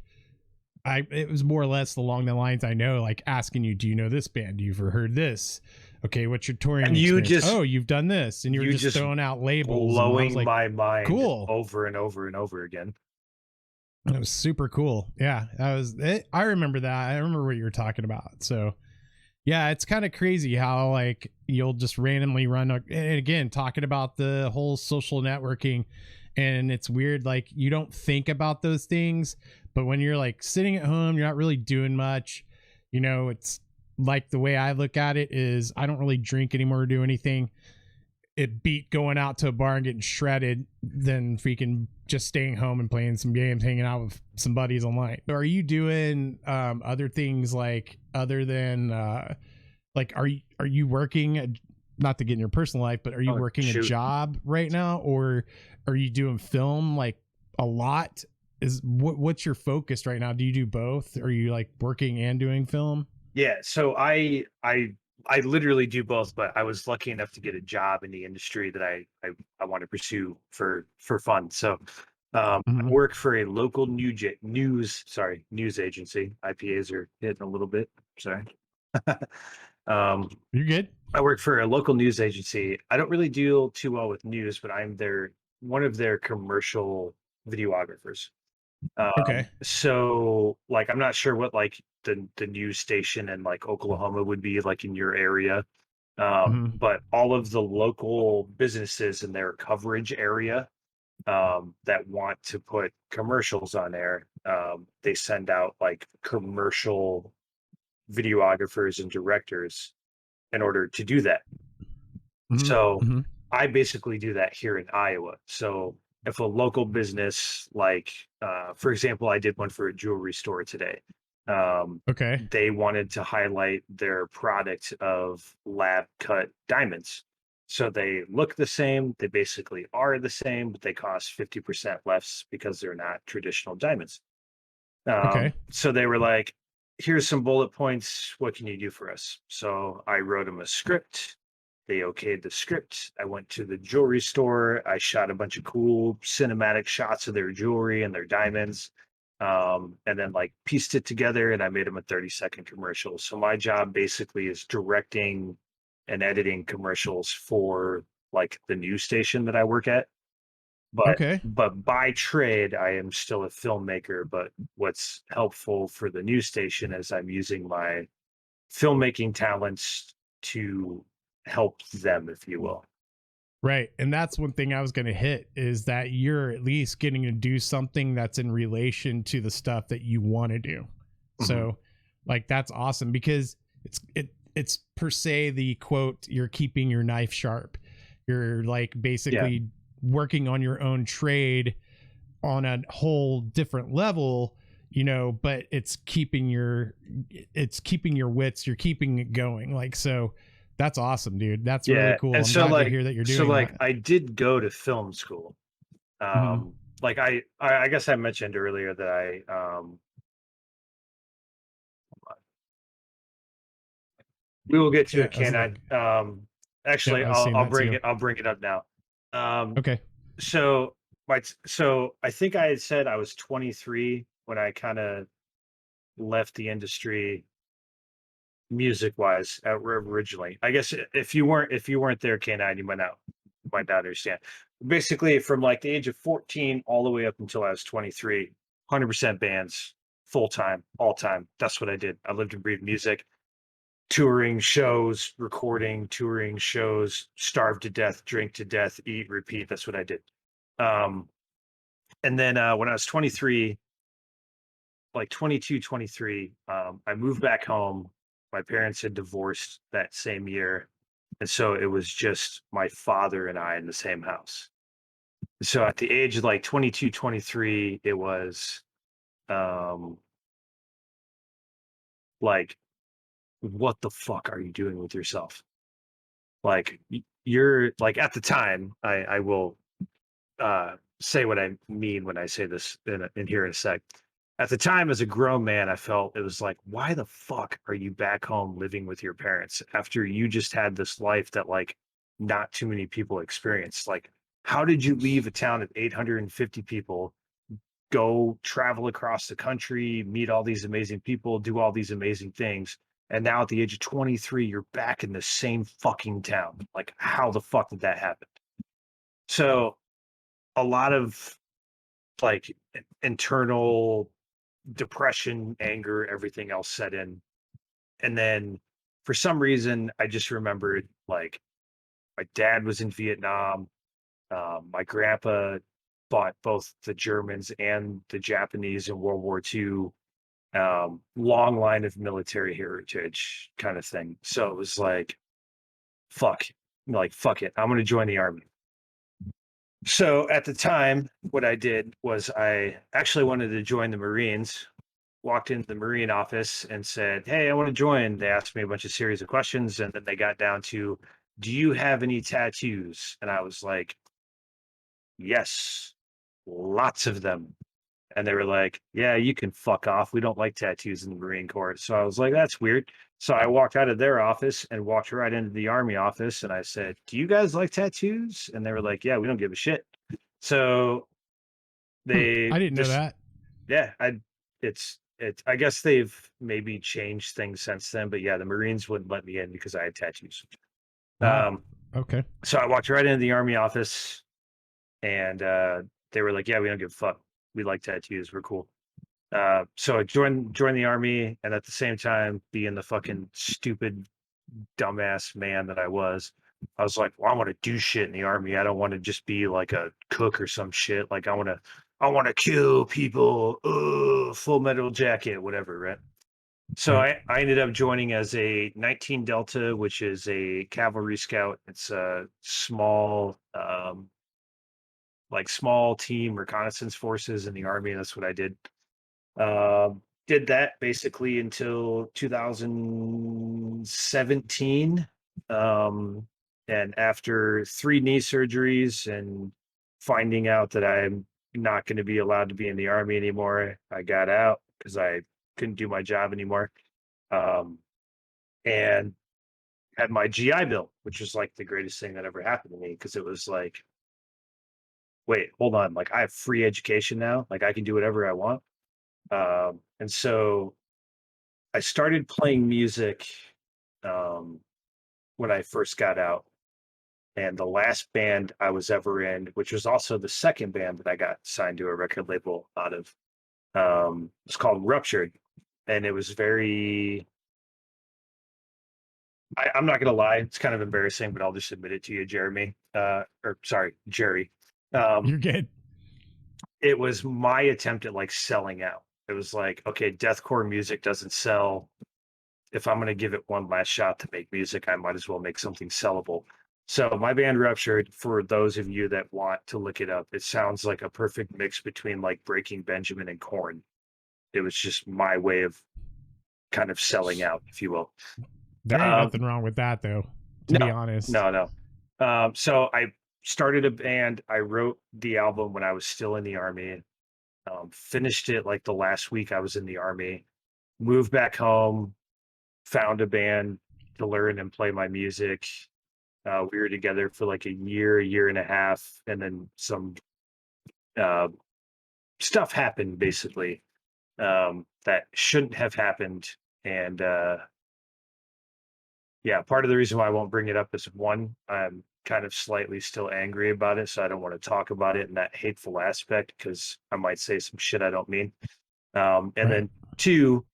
it was more or less along the lines I know, like asking you, do you know this band? You've heard this? Okay, what's your touring And you experience? just Oh, you've done this, and you were you just just throwing out labels, and I was blowing like, my mind cool. over and over and over again. It was super cool. Yeah, that was it. I remember that. I remember what you were talking about. So yeah, it's kind of crazy how like you'll just randomly and again, talking about the whole social networking, and it's weird, like you don't think about those things, but when you're like sitting at home, you're not really doing much, it's like the way I look at it is I don't really drink anymore or do anything. It beat going out to a bar and getting shredded than freaking just staying home and playing some games, hanging out with some buddies online. So are you doing other things like other than like are you working, not to get in your personal life, but are you working a job right now, or are you doing film like a lot? Is what's your focus right now? Do you do both? Are you like working and doing film? Yeah, so I literally do both, but I was lucky enough to get a job in the industry that I want to pursue for fun. So I Mm-hmm. work for a local news agency. IPAs are hitting a little bit. Sorry. um, You're good. I work for a local news agency. I don't really deal too well with news, but I'm one of their commercial videographers. Okay. So like I'm not sure what like the news station in like Oklahoma would be like in your area. Mm-hmm. But all of the local businesses in their coverage area that want to put commercials on there, they send out like commercial videographers and directors in order to do that. Mm-hmm. So Mm-hmm. I basically do that here in Iowa. So if a local business, like, for example, I did one for a jewelry store today. Okay. They wanted to highlight their product of lab cut diamonds. So they look the same. They basically are the same, but they cost 50% less because they're not traditional diamonds. Okay. So they were like, here's some bullet points. What can you do for us? So I wrote them a script. They okayed the script. I went to the jewelry store. I shot a bunch of cool cinematic shots of their jewelry and their diamonds. And then like pieced it together and I made them a 30-second commercial. So my job basically is directing and editing commercials for like the news station that I work at. Okay. But by trade, I am still a filmmaker. But what's helpful for the news station is I'm using my filmmaking talents to help them, if you will. Right. And that's one thing I was going to hit is that you're at least getting to do something that's in relation to the stuff that you want to do. Mhm. So like that's awesome because it's per se the quote, you're keeping your knife sharp. You're like basically working on your own trade on a whole different level, you know, but it's keeping your wits, you're keeping it going. Like so that's awesome, dude. That's really cool. And I'm so glad to like hear that you're doing that. I did go to film school. Mm-hmm. Like I guess I mentioned earlier that we will get to Yeah, it, I was can like, I? yeah, Actually I was saying that too. I'll bring it up now. Um Okay. so so I think I had said I was 23 when I kind of left the industry music wise originally. I guess if you weren't there, K9, you might not understand. Basically, from like the age of 14 all the way up until I was 23, 100% bands, full time, all time. That's what I did. I lived and breathed music, touring shows, recording, touring shows, starve to death, drink to death, eat, repeat. That's what I did. Um, and then when I was 23, like 22, 23, I moved back home. My parents had divorced that same year. And so it was just my father and I in the same house. So at the age of like 22, 23, it was um, like, what the fuck are you doing with yourself? Like, you're like, at the time, I will say what I mean when I say this in here in a sec. At the time, as a grown man, I felt it was like, why the fuck are you back home living with your parents after you just had this life that like not too many people experience? Like, how did you leave a town of 850 people, go travel across the country, meet all these amazing people, do all these amazing things, and now at the age of 23, you're back in the same fucking town? Like, how the fuck did that happen? So a lot of like internal depression, anger, everything else set in. And then for some reason, I just remembered like my dad was in Vietnam. My grandpa fought both the Germans and the Japanese in World War II. long line of military heritage kind of thing. So it was like, fuck, fuck it, I'm going to join the army. So at the time, what I did was I actually wanted to join the Marines. Walked into the Marine office and said, "Hey, I want to join." They asked me a bunch of series of questions, and then they got down to, "Do you have any tattoos?" And I was like, "Yes, lots of them." And they were like, "Yeah, you can fuck off. We don't like tattoos in the Marine Corps." So I was like, "That's weird." So I walked out of their office and walked right into the Army office, and I said, "Do you guys like tattoos?" And they were like, "Yeah, we don't give a shit." So they I didn't know just, that. yeah, I guess they've maybe changed things since then, but yeah, the Marines wouldn't let me in because I had tattoos. Wow. Um, Okay. so I walked right into the Army office, and they were like, "Yeah, we don't give a fuck. We like tattoos. We're cool." So I joined the Army, and at the same time, being the fucking stupid, dumbass man that I was like, "Well, I want to do shit in the Army. I don't want to just be like a cook or some shit. Like I want to kill people. Full Metal Jacket, whatever, right?" So Right. I ended up joining as a 19 Delta, which is a cavalry scout. It's a small, small team reconnaissance forces in the Army. That's what I did. Did that basically until 2017. Um, and after 3 knee surgeries and finding out that I'm not going to be allowed to be in the Army anymore, I got out because I couldn't do my job anymore. Um, and had my GI Bill, which was like the greatest thing that ever happened to me because it was like, wait, hold on, like I have free education now, like I can do whatever I want. And so I started playing music um, when I first got out. And the last band I was ever in, which was also the second band that I got signed to a record label out of, was called Ruptured. And it was very, I'm not going to lie, it's kind of embarrassing, but I'll just admit it to you, Jeremy. Or sorry, Jerry. Um, You're good. it was my attempt at like selling out. It was like, okay, deathcore music doesn't sell. If I'm going to give it one last shot to make music, I might as well make something sellable. So my band Ruptured, for those of you that want to look it up, it sounds like a perfect mix between like Breaking Benjamin and Korn. It was just my way of kind of selling out, if you will. There ain't Um, nothing wrong with that, though, to be no, honest. no. So I started a band. I wrote the album when I was still in the Army. Finished it like the last week I was in the Army. Moved back home, found a band to learn and play my music. We were together for like a year and a half, and then some uh, stuff happened basically that shouldn't have happened. And yeah, part of the reason why I won't bring it up is one, I'm kind of slightly still angry about it, so I don't want to talk about it in that hateful aspect because I might say some shit I don't mean. And Right. then two,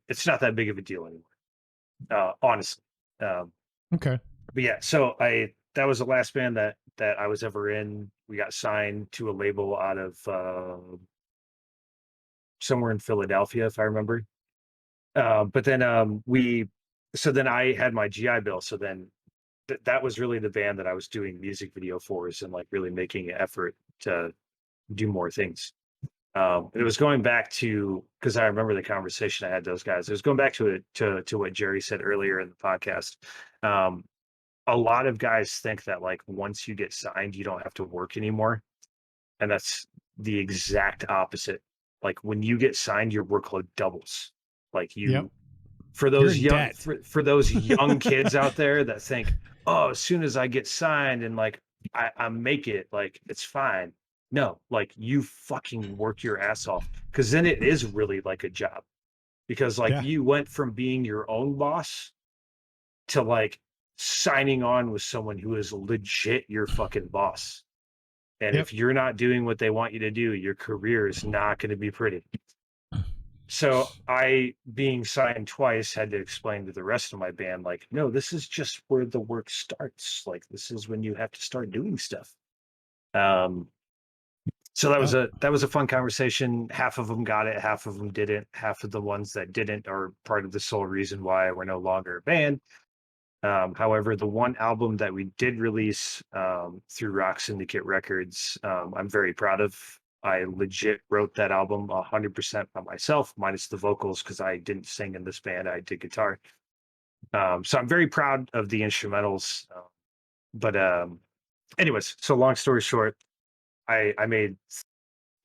it's not that big of a deal anymore, honestly. Um, Okay. but yeah, so I that was the last band that I was ever in. We got signed to a label out of somewhere in Philadelphia, if I remember. But then so then I had my GI Bill. So then that was really the band that I was doing music video for, is and like really making an effort to do more things. It was going back to, because I remember the conversation I had those guys. It was going back to it to what Jerry said earlier in the podcast. Um, a lot of guys think that like once you get signed, you don't have to work anymore. And that's the exact opposite. Like when you get signed, your workload doubles. Like Yep. for You're those in young, debt. for those young kids out there that think, oh, as soon as I get signed and like I make it, like it's fine. No, like you fucking work your ass off because then it is really like a job because like Yeah. you went from being your own boss to like signing on with someone who is legit your fucking boss. And Yep. if you're not doing what they want you to do, your career is not going to be pretty. So I, being signed twice, had to explain to the rest of my band, like, no, this is just where the work starts. Like, this is when you have to start doing stuff. Um, So that was Yep. a fun conversation. Half of them got it, half of them didn't. Half of the ones that didn't are part of the sole reason why we're no longer a band. However, the one album that we did release through Rock Syndicate Records, I'm very proud of. I legit wrote that album 100% by myself, minus the vocals, because I didn't sing in this band. I did guitar. So I'm very proud of the instrumentals. But anyways, so long story short, I made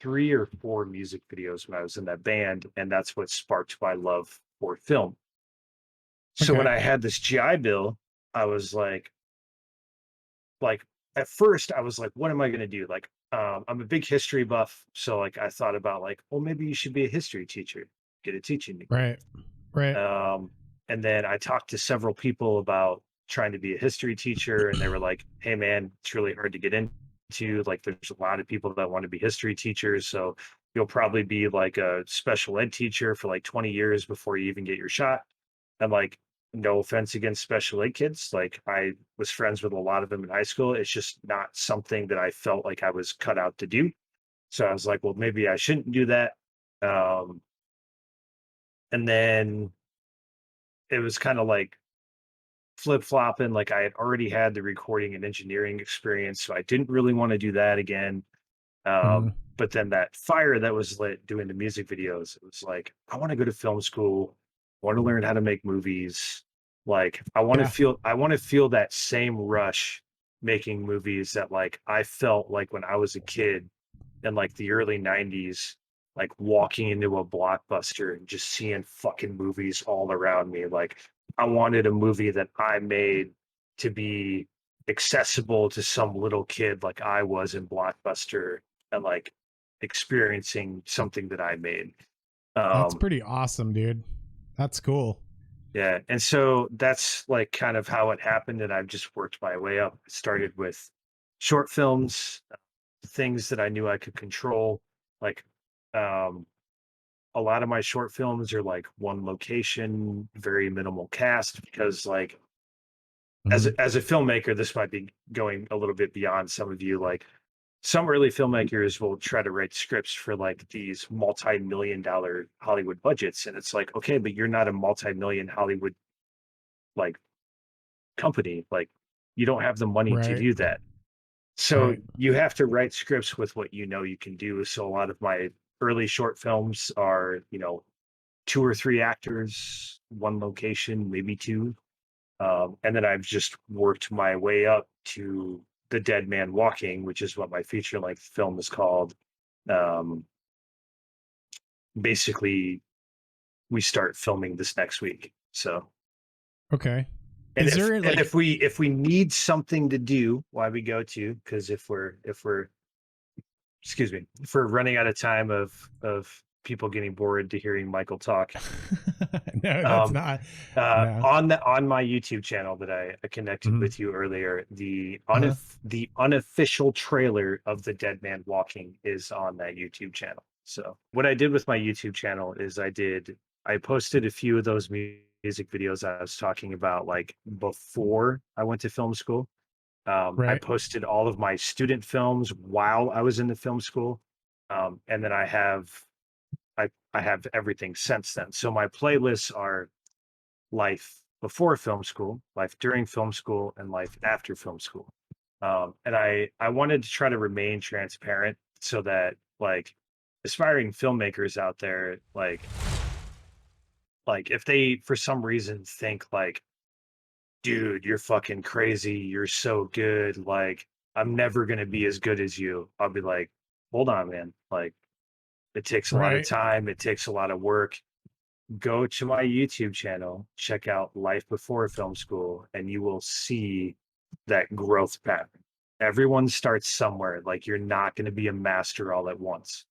3 or 4 music videos when I was in that band, and that's what sparked my love for film. So when Okay. I had this GI Bill, I was like at first I was like, what am I going to do? Like, I'm a big history buff, so like I thought about like, well, maybe you should be a history teacher, get a teaching degree. Right. Right. And then I talked to several people about trying to be a history teacher, and they were like, hey man, it's really hard to get into. Like, there's a lot of people that want to be history teachers, so you'll probably be like a special ed teacher for like 20 years before you even get your shot. And like, no offense against special ed kids. Like, I was friends with a lot of them in high school. It's just not something that I felt like I was cut out to do. So I was like, well, maybe I shouldn't do that. Um, and then it was kind of like flip flopping. Like, I had already had the recording and engineering experience, so I didn't really want to do that again. Mhm. But then that fire that was lit doing the music videos, it was like, I want to go to film school. I want to learn how to make movies. Like, Yeah. I want to feel that same rush making movies that like I felt like when I was a kid in like the early 90s, like walking into a blockbuster and just seeing fucking movies all around me. Like, I wanted a movie that I made to be accessible to some little kid like I was in Blockbuster, and like experiencing something that I made. That's Um, pretty awesome, dude. That's cool. yeah. And so that's like kind of how it happened. And I've just worked my way up. It started with short films, things that I knew I could control. Like, um, a lot of my short films are like one location, very minimal cast, because like Mhm. as a filmmaker, this might be going a little bit beyond some of you. Like, some early filmmakers will try to write scripts for like these multi-million-dollar Hollywood budgets, and it's like, okay, but you're not a multi-million Hollywood like company. Like, you don't have the money to Right. do that. So Right. you have to write scripts with what you know you can do. So a lot of my early short films are, 2 or 3 actors, one location, maybe two. And then I've just worked my way up to The Dead Man Walking, which is what my feature length film is called. Um, Basically, we start filming this next week. So, Okay. and Is there like if we need something to do, why we go to, because if we're excuse me, if we're running out of time of people getting bored to hearing Michael talk, no, that's um, not. No. on my YouTube channel that I connected Mhm. with you earlier, Uh-huh. the unofficial trailer of The Dead Man Walking is on that YouTube channel. So what I did with my YouTube channel is I posted a few of those music videos I was talking about like before I went to film school. I Right. posted all of my student films while I was in the film school. And then I have everything since then. So my playlists are life before film school, life during film school, and life after film school. And I wanted to try to remain transparent so that like aspiring filmmakers out there, like if they for some reason think like, dude, you're fucking crazy, you're so good, like I'm never gonna be as good as you. I'll be like, hold on, man. Like, it takes a lot of Right. time, it takes a lot of work. Go to my YouTube channel, check out Life Before Film School, and you will see that growth pattern. Everyone starts somewhere. Like, you're not going to be a master all at once.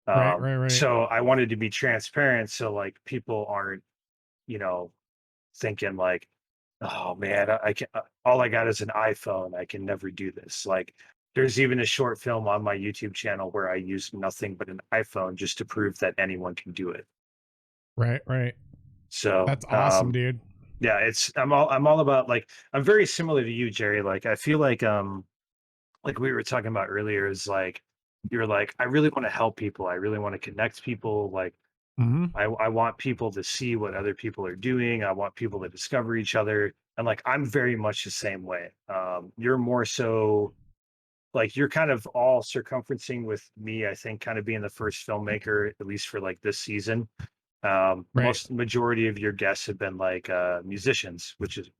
Right. Right. Right. So I wanted to be transparent, so like people aren't, you know, thinking like, oh man, I can all I got is an iPhone. I can never do this. Like, there's even a short film on my YouTube channel where I use nothing but an iPhone just to prove that anyone can do it. Right. Right. So, That's awesome, dude. yeah, I'm all about like I'm very similar to you, Jerry. Like, I feel like we were talking about earlier is you're like, I really want to help people. I really want to connect people. Like, Mm-hmm. I want people to see what other people are doing. I want people to discover each other. And like, I'm very much the same way. You're more so like, you're kind of all circumferencing with me, I think, kind of being the first filmmaker, at least for like this season. Right. Most majority of your guests have been like musicians, which is,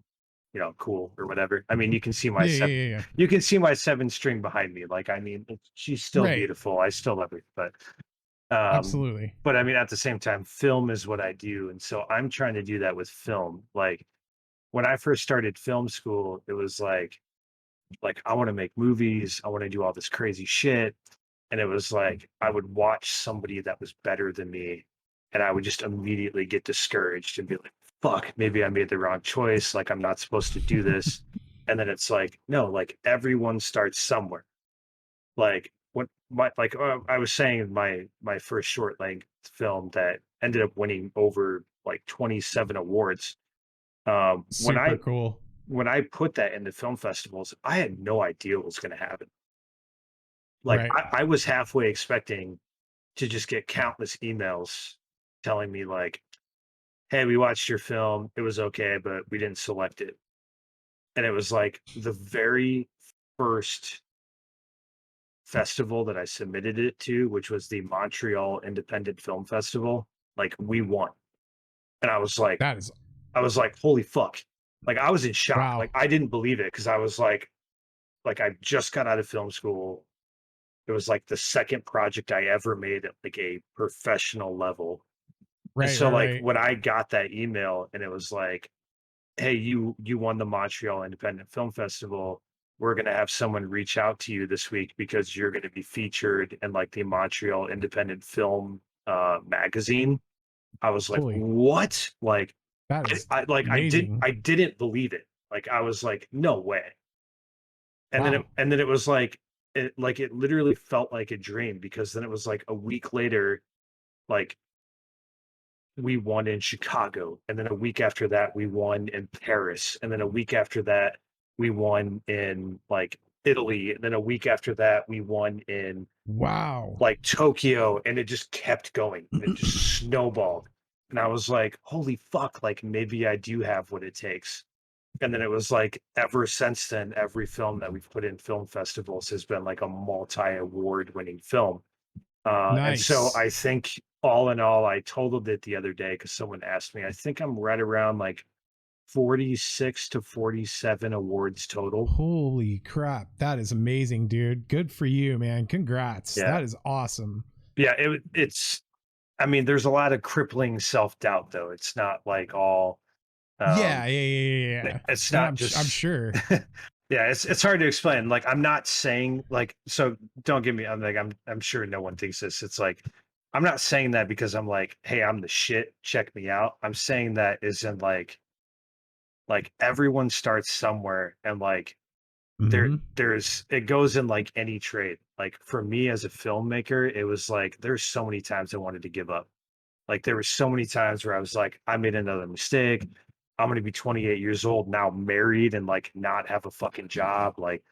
you know, cool or whatever. I mean, Yeah, yeah, yeah, yeah. you can see my seven string behind me. Like, I mean, she's still Right. beautiful. I still love her, um, Absolutely. but I mean, at the same time, film is what I do, and so I'm trying to do that with film. Like when I first started film school, it was like I want to make movies. I want to do all this crazy shit, and it was like I would watch somebody that was better than me, and I would just immediately get discouraged and be like, "Fuck, maybe I made the wrong choice. Like I'm not supposed to do this." And then it's like, no, like everyone starts somewhere. Like what my like I was saying in my first short length film that ended up winning over like 27 awards. Um, when Super I cool. when I put that into film festivals, I had no idea what was going to happen. Like Right. I was halfway expecting to just get countless emails telling me like, "Hey, we watched your film. It was okay, but we didn't select it." And it was like the very first festival that I submitted it to, which was the Montreal Independent Film Festival. Like we won. And That is I was like, holy fuck. Like I was in shock. wow. Like I didn't believe it because I was like I just got out of film school. It was like the second project I ever made at like a professional level. And Right, so right, like right. when I got that email and it was like, hey, you won the Montreal Independent Film Festival. We're gonna have someone reach out to you this week because you're gonna be featured in like the Montreal Independent Film magazine. I was like, Holy, what? Like that is I amazing. didn't believe it. Like I was like, no way. Wow. And then it was like it literally felt like a dream because then it was like a week later, like we won in Chicago, and then a week after that we won in Paris, and then a week after that we won in like Italy, and then a week after that we won in Wow. like Tokyo, and it just kept going and it just snowballed. And I was like, holy fuck, like maybe I do have what it takes. And then it was like ever since then, every film that we've put in film festivals has been like a multi-award winning film. And so Nice. I think all in all, I totaled it the other day because someone asked me. I think I'm right around like 46 to 47 awards total. Holy crap. That is amazing, dude. Good for you, man. Congrats. Yeah. That is awesome. Yeah. It's, I mean, there's a lot of crippling self doubt, though. It's not like all, Yeah, um, yeah, yeah, yeah, yeah. it's And not I'm just, sure. yeah, it's hard to explain. Like, I'm not saying like, so don't get me, I'm like, I'm sure no one thinks this. It's like, I'm not saying that because I'm like, hey, I'm the shit. Check me out. I'm saying that is in like everyone starts somewhere and like Hmm. there's it goes in like any trade. Like for me as a filmmaker, it was like there's so many times I wanted to give up. Like there were so many times where I was like, I made another mistake. I'm gonna be 28 years old now, married and like not have a fucking job. Like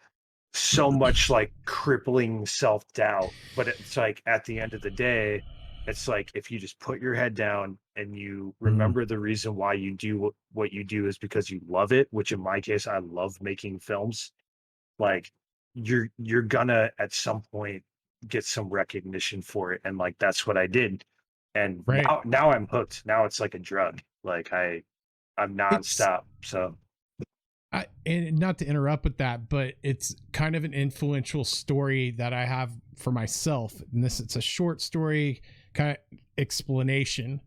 so much like crippling self-doubt. But it's like at the end of the day, it's like if you just put your head down and you Hmm. remember the reason why you do what you do is because you love it, which in my case, I love making films. Like you're gonna at some point get some recognition for it. And like that's what I did. And Right. now I'm hooked. Now it's like a drug. Like I'm It's nonstop. So and not to interrupt with that, but it's kind of an influential story that I have for myself. And this it's a short story kind of explanation.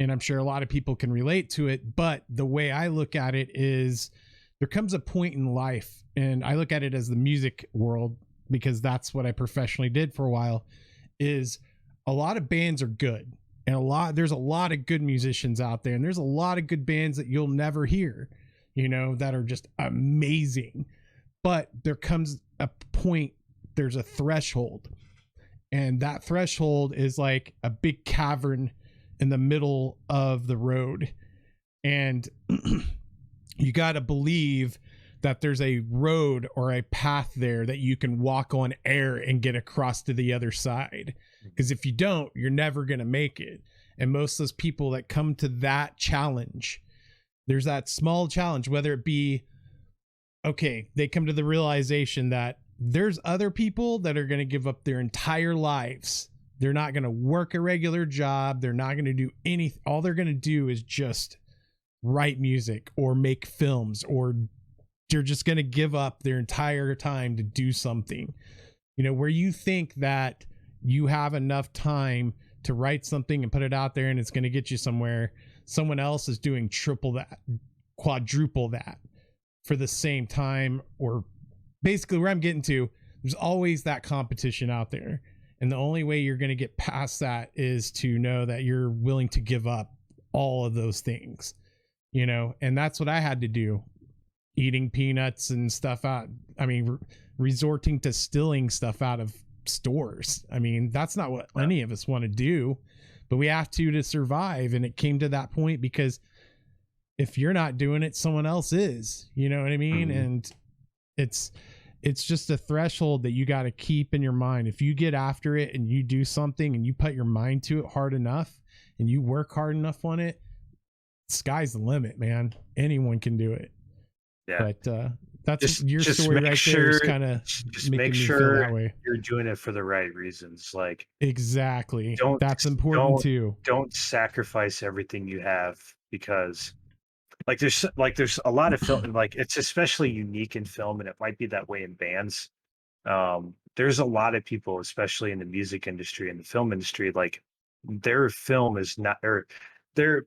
And I'm sure a lot of people can relate to it. But the way I look at it is there comes a point in life, and I look at it as the music world because that's what I professionally did for a while, is a lot of bands are good. And there's a lot of good musicians out there, and there's a lot of good bands that you'll never hear, that are just amazing. But there comes a point, there's a threshold, and that threshold is like a big cavern in the middle of the road. And you got to believe that there's a road or a path there that you can walk on air and get across to the other side. Because if you don't, you're never going to make it. And most of those people that come to that challenge, there's that small challenge, whether it be, okay, they come to the realization that there's other people that are going to give up their entire lives. They're not going to work a regular job. They're not going to do anything. All they're going to do is just write music or make films, or they're just going to give up their entire time to do something, you know, where you think that you have enough time to write something and put it out there and it's going to get you somewhere. Someone else is doing triple that, quadruple that for the same time. Or basically where I'm getting to, there's always that competition out there. And the only way you're going to get past that is to know that you're willing to give up all of those things, you know? And that's what I had to do, eating peanuts and stuff out. I mean, resorting to stealing stuff out of stores. I mean, that's not what any of us want to do, but we have to survive. And it came to that point because if you're not doing it, someone else is, you know what I mean? Mm-hmm. And it's just a threshold that you got to keep in your mind. If you get after it and you do something and you put your mind to it hard enough and you work hard enough on it, sky's the limit, man. Anyone can do it. Yeah. But that's your story right there is kind of just make sure that way. You're doing it for the right reasons. Like, exactly. That's important too. Don't sacrifice everything you have, because there's a lot of film, like it's especially unique in film, and it might be that way in bands. There's a lot of people, especially in the music industry and the film industry, like their film is not, or their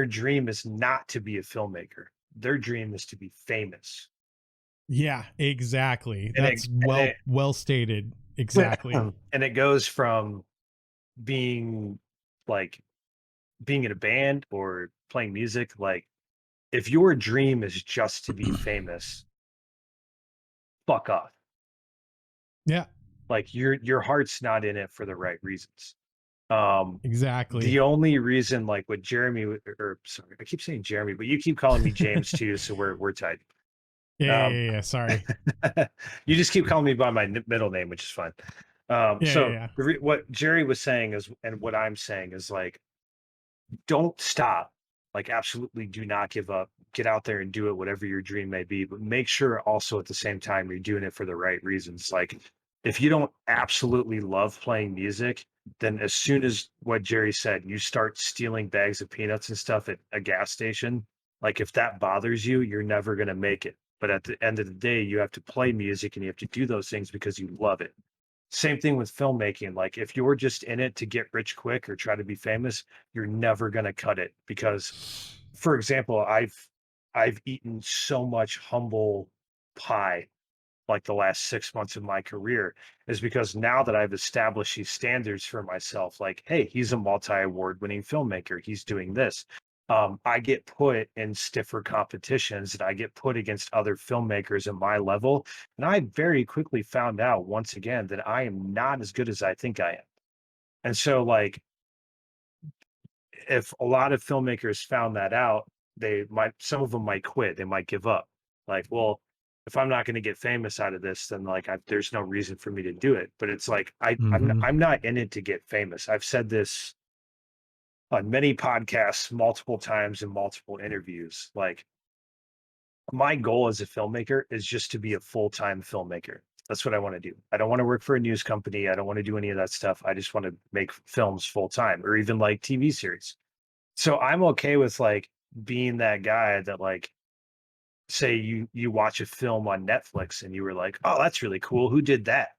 dream is not to be a filmmaker. Their dream is to be famous. Yeah, exactly. That's well stated. Exactly. And it goes from being in a band or playing music. Like, if your dream is just to be famous, fuck off. Yeah. Like, your heart's not in it for the right reasons. Exactly. The only reason, like what Jeremy, or sorry, I keep saying Jeremy, but you keep calling me James too, so we're tight. Yeah. Sorry. You just keep calling me by my middle name, which is fine. What Jerry was saying is, and what I'm saying is, like, don't stop. Like, absolutely do not give up. Get out there and do it, whatever your dream may be, but make sure also at the same time you're doing it for the right reasons. Like, if you don't absolutely love playing music, then as soon as, what Jerry said, you start stealing bags of peanuts and stuff at a gas station, like, if that bothers you, you're never going to make it. But at the end of the day, you have to play music and you have to do those things because you love it. Same thing with filmmaking. Like, if you're just in it to get rich quick or try to be famous, you're never going to cut it. Because, for example, I've eaten so much humble pie like the last 6 months of my career, is because now that I've established these standards for myself, like, hey, he's a multi-award winning filmmaker, he's doing this. I get put in stiffer competitions, and I get put against other filmmakers at my level. And I very quickly found out, once again, that I am not as good as I think I am. And so, like, if a lot of filmmakers found that out, some of them might quit. They might give up. Like, well, if I'm not going to get famous out of this, then there's no reason for me to do it. But it's like, I'm not in it to get famous. I've said this on many podcasts multiple times in multiple interviews. Like, my goal as a filmmaker is just to be a full-time filmmaker. That's what I want to do. I don't want to work for a news company. I don't want to do any of that stuff. I just want to make films full-time, or even like TV series. So I'm okay with, like, being that guy that, like, say you watch a film on Netflix and you were like, oh, that's really cool, who did that?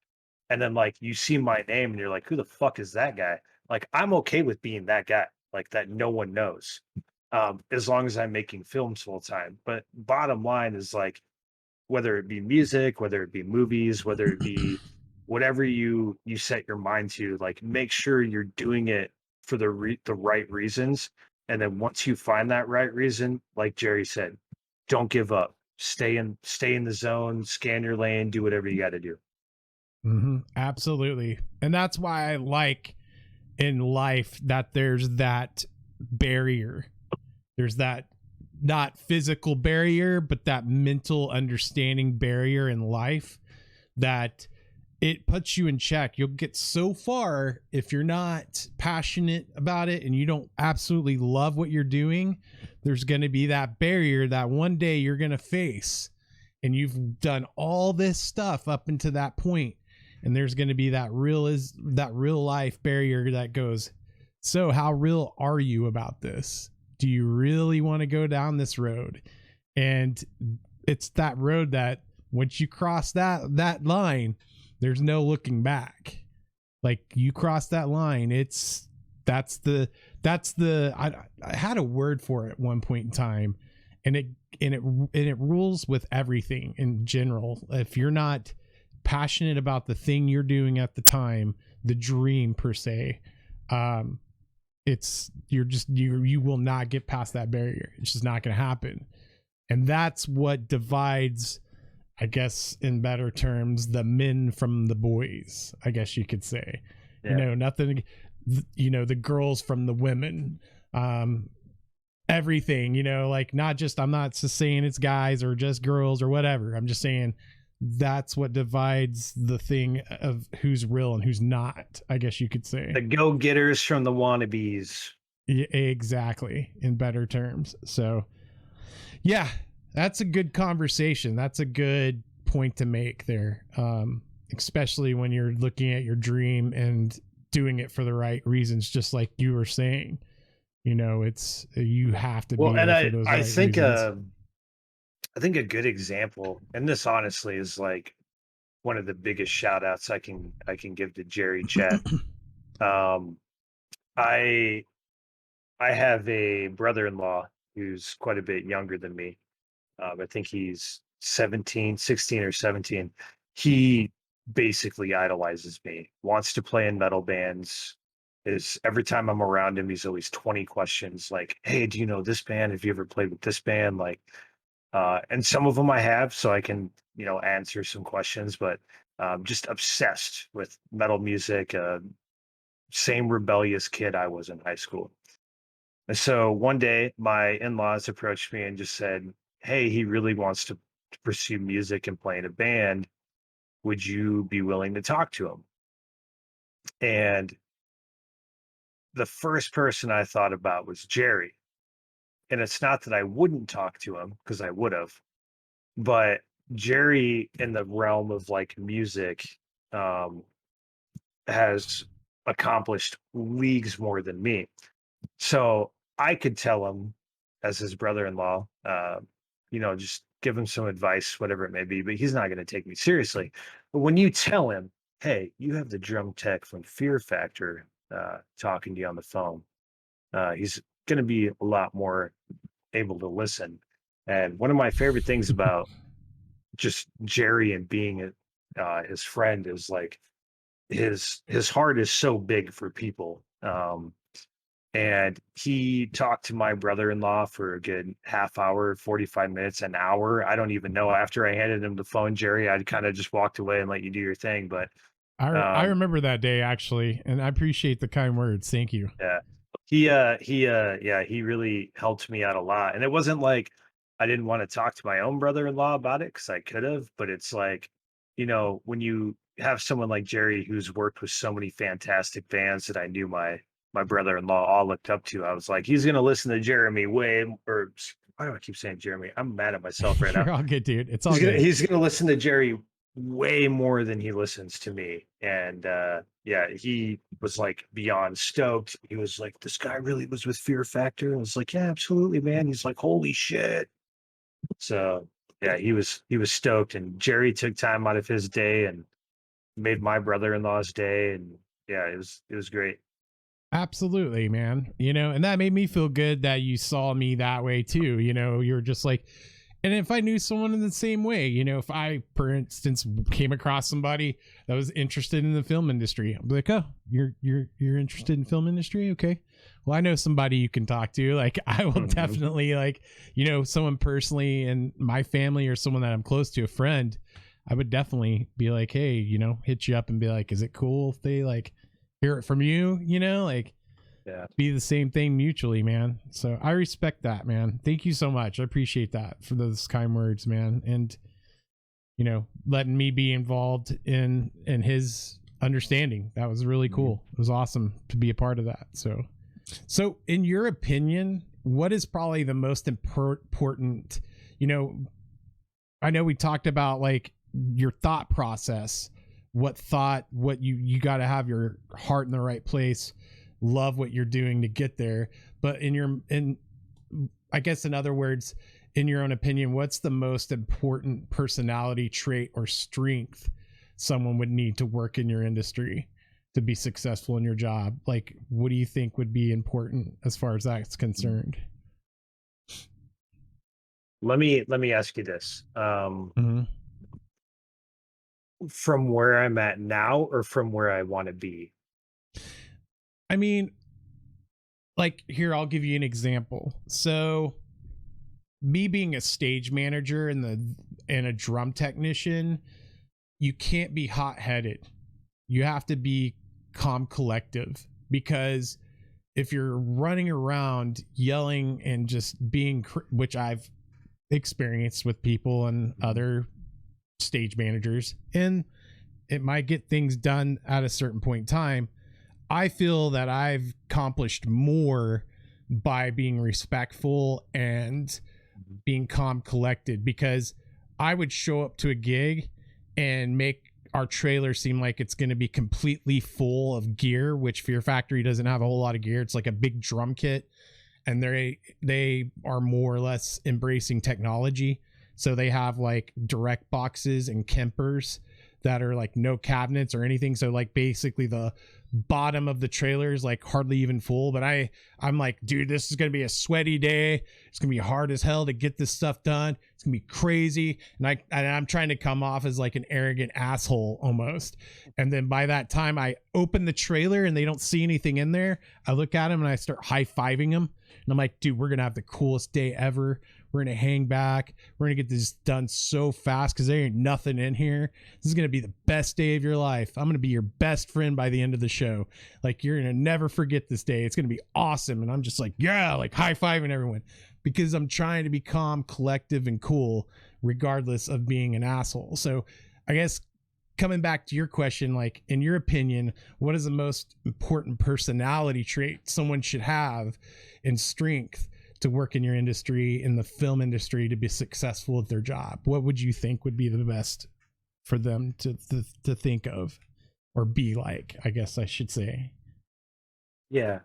And then, like, you see my name and you're like, who the fuck is that guy? Like, I'm okay with being that guy, like, that no one knows, as long as I'm making films full time. But bottom line is, like, whether it be music, whether it be movies, whether it be whatever you set your mind to, like, make sure you're doing it for the right reasons. And then once you find that right reason, like Jerry said, don't give up. Stay in the zone, scan your lane, do whatever you got to do. Mm-hmm. Absolutely. And that's why I like in life that there's that barrier. There's that not physical barrier, but that mental understanding barrier in life that it puts you in check. You'll get so far if you're not passionate about it and you don't absolutely love what you're doing. There's going to be that barrier that one day you're going to face, and you've done all this stuff up until that point, and there's going to be that real life barrier that goes, so how real are you about this? Do you really want to go down this road? And it's that road that once you cross that line, there's no looking back. Like, you cross that line, that's the I had a word for it at one point in time, and it rules with everything in general. If you're not passionate about the thing you're doing at the time, the dream per se, you will not get past that barrier. It's just not going to happen. And that's what divides, I guess, in better terms, the men from the boys, I guess you could say. Yeah. Nothing, the girls from the women, everything, like, not just, I'm not just saying it's guys or just girls or whatever. I'm just saying that's what divides the thing of who's real and who's not, I guess you could say. The go-getters from the wannabes. Yeah, exactly, in better terms. So yeah, that's a good conversation. That's a good point to make there. Especially when you're looking at your dream and doing it for the right reasons, just like you were saying. It's, you have to be there for those right reasons. I think a good example, and this honestly is like one of the biggest shout outs I can give to Jerry Chet. I have a brother-in-law who's quite a bit younger than me. I think he's 16 or 17. He basically idolizes me, wants to play in metal bands. Every time I'm around him, he's always 20 questions like, hey, do you know this band? Have you ever played with this band? Like, and some of them I have, so I can, answer some questions, but just obsessed with metal music, same rebellious kid I was in high school. And so one day my in-laws approached me and just said, hey, he really wants to pursue music and play in a band. Would you be willing to talk to him? And the first person I thought about was Jerry. And it's not that I wouldn't talk to him, because I would have, but Jerry, in the realm of like music, has accomplished leagues more than me. So I could tell him, as his brother-in-law, just give him some advice, whatever it may be, but he's not going to take me seriously. But when you tell him, hey, you have the drum tech from Fear Factor talking to you on the phone, he's going to be a lot more able to listen. And one of my favorite things about just Jerry and being his friend is like his heart is so big for people. And he talked to my brother-in-law for a good half hour, 45 minutes, an hour. I don't even know. After I handed him the phone, Jerry, I'd kind of just walked away and let you do your thing. But I remember that day, actually, and I appreciate the kind words. Thank you. Yeah. He really helped me out a lot. And it wasn't like I didn't want to talk to my own brother-in-law about it, because I could have, but it's like, when you have someone like Jerry who's worked with so many fantastic bands that I knew my brother-in-law all looked up to, I was like, he's going to listen to Jeremy why do I keep saying Jeremy? I'm mad at myself right now. You're all good, dude. It's all good. He's going to listen to Jerry way more than he listens to me. And he was like beyond stoked. He was like, this guy really was with Fear Factor. I was like, yeah, absolutely, man. He's like, holy shit. So yeah, he was stoked, and Jerry took time out of his day and made my brother-in-law's day. And yeah, it was great. Absolutely, man. And that made me feel good that you saw me that way too. You're just like, and if I knew someone in the same way, if I, for instance, came across somebody that was interested in the film industry, I'd be like, oh, you're interested in film industry? Okay. Well, I know somebody you can talk to. Like, I will definitely, like, someone personally in my family or someone that I'm close to, a friend, I would definitely be like, hey, hit you up and be like, is it cool if they like hear it from you? Like, Yeah. be the same thing mutually, man. So I respect that, man. Thank you so much. I appreciate that for those kind words, man. And letting me be involved in his understanding. That was really cool. It was awesome to be a part of that. So in your opinion, what is probably the most important, I know we talked about like your thought process, what you got to have your heart in the right place, love what you're doing to get there. But I guess in other words, in your own opinion, what's the most important personality trait or strength someone would need to work in your industry to be successful in your job? Like, what do you think would be important as far as that's concerned? Let me ask you this. Mm-hmm. From where I'm at now or from where I want to be? I mean, like here, I'll give you an example. So me being a stage manager and a drum technician, you can't be hot-headed. You have to be calm, collective, because if you're running around yelling and just being, which I've experienced with people and other stage managers, and it might get things done at a certain point in time. I feel that I've accomplished more by being respectful and being calm, collected, because I would show up to a gig and make our trailer seem like it's going to be completely full of gear, which Fear Factory doesn't have a whole lot of gear. It's like a big drum kit, and they are more or less embracing technology. So they have like direct boxes and Kempers that are like no cabinets or anything. So like basically the bottom of the trailer is like hardly even full. But I'm like, dude, this is gonna be a sweaty day. It's gonna be hard as hell to get this stuff done. It's gonna be crazy. And I'm trying to come off as like an arrogant asshole almost. And then by that time I open the trailer and they don't see anything in there, I look at them and I start high-fiving them. And I'm like, dude, we're gonna have the coolest day ever. We're going to hang back. We're going to get this done so fast because there ain't nothing in here. This is going to be the best day of your life. I'm going to be your best friend by the end of the show. Like, you're going to never forget this day. It's going to be awesome. And I'm just like, yeah, like high-fiving everyone, because I'm trying to be calm, collective, and cool, regardless of being an asshole. So I guess coming back to your question, like, in your opinion, what is the most important personality trait someone should have in strength to work in your industry, in the film industry, to be successful at their job? What would you think would be the best for them to think of or be like, I guess I should say? Yeah.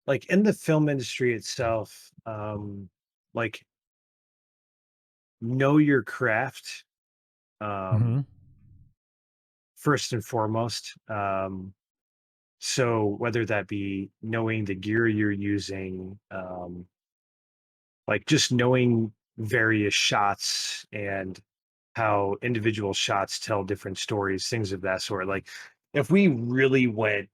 Like in the film industry itself, like know your craft, Mm-hmm. first and foremost. So whether that be knowing the gear you're using, like just knowing various shots and how individual shots tell different stories, things of that sort. Like if we really went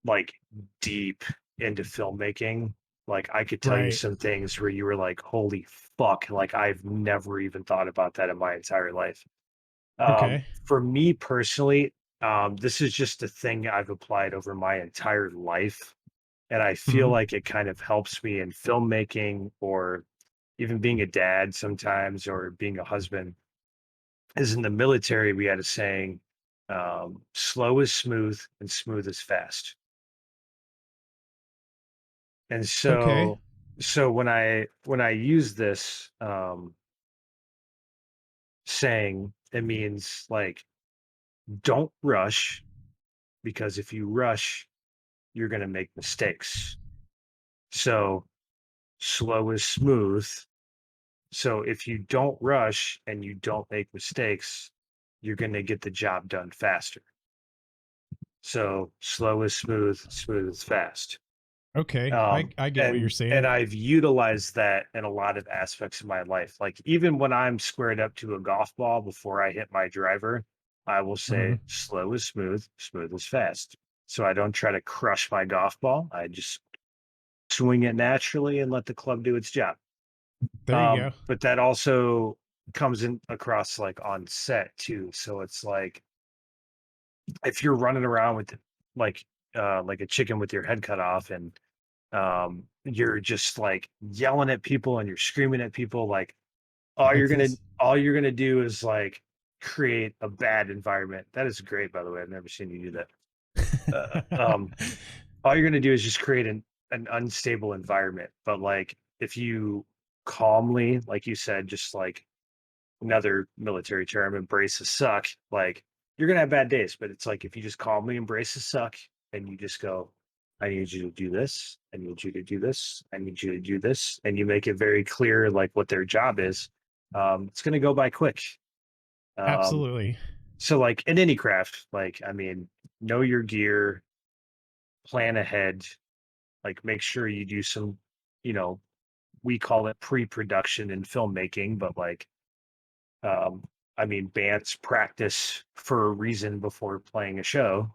like deep into filmmaking, like I could tell you Right. some things where you were like, holy fuck, like I've never even thought about that in my entire life. Okay. For me personally, this is just a thing I've applied over my entire life. And I feel Mm-hmm. like it kind of helps me in filmmaking or even being a dad sometimes or being a husband. Is in the military, we had a saying, slow is smooth and smooth is fast. And Okay. so when I use this saying, it means like don't rush, because if you rush, you're going to make mistakes. So slow is smooth. So if you don't rush and you don't make mistakes, you're going to get the job done faster. So slow is smooth, smooth is fast. Okay. I get what you're And saying. I've utilized that in a lot of aspects of my life. Like even when I'm squared up to a golf ball before I hit my driver, I will Mm-hmm. say slow is smooth, smooth is fast. So I don't try to crush my golf ball. I just swing it naturally and let the club do its job. There you go. But that also comes in across like on set too. So it's like if you're running around with like like a chicken with your head cut off, and you're just like yelling at people and you're screaming at people, like Reckless. all you're gonna do is like create a bad environment. That is great, by the way. I've never seen you do that. All you're gonna do is just create an unstable environment. But like if you calmly, like you said, just like another military term, embrace the suck, like you're gonna have bad days. But it's like if you just calmly embrace the suck and you just go, I need you to do this, I need you to do this, I need you to do this, and you make it very clear like what their job is, it's gonna go by quick. Um, Absolutely. so like in any craft, like I mean, know your gear, plan ahead, like make sure you do some, you know, we call it pre-production in filmmaking, but like um I mean bands practice for a reason before playing a show.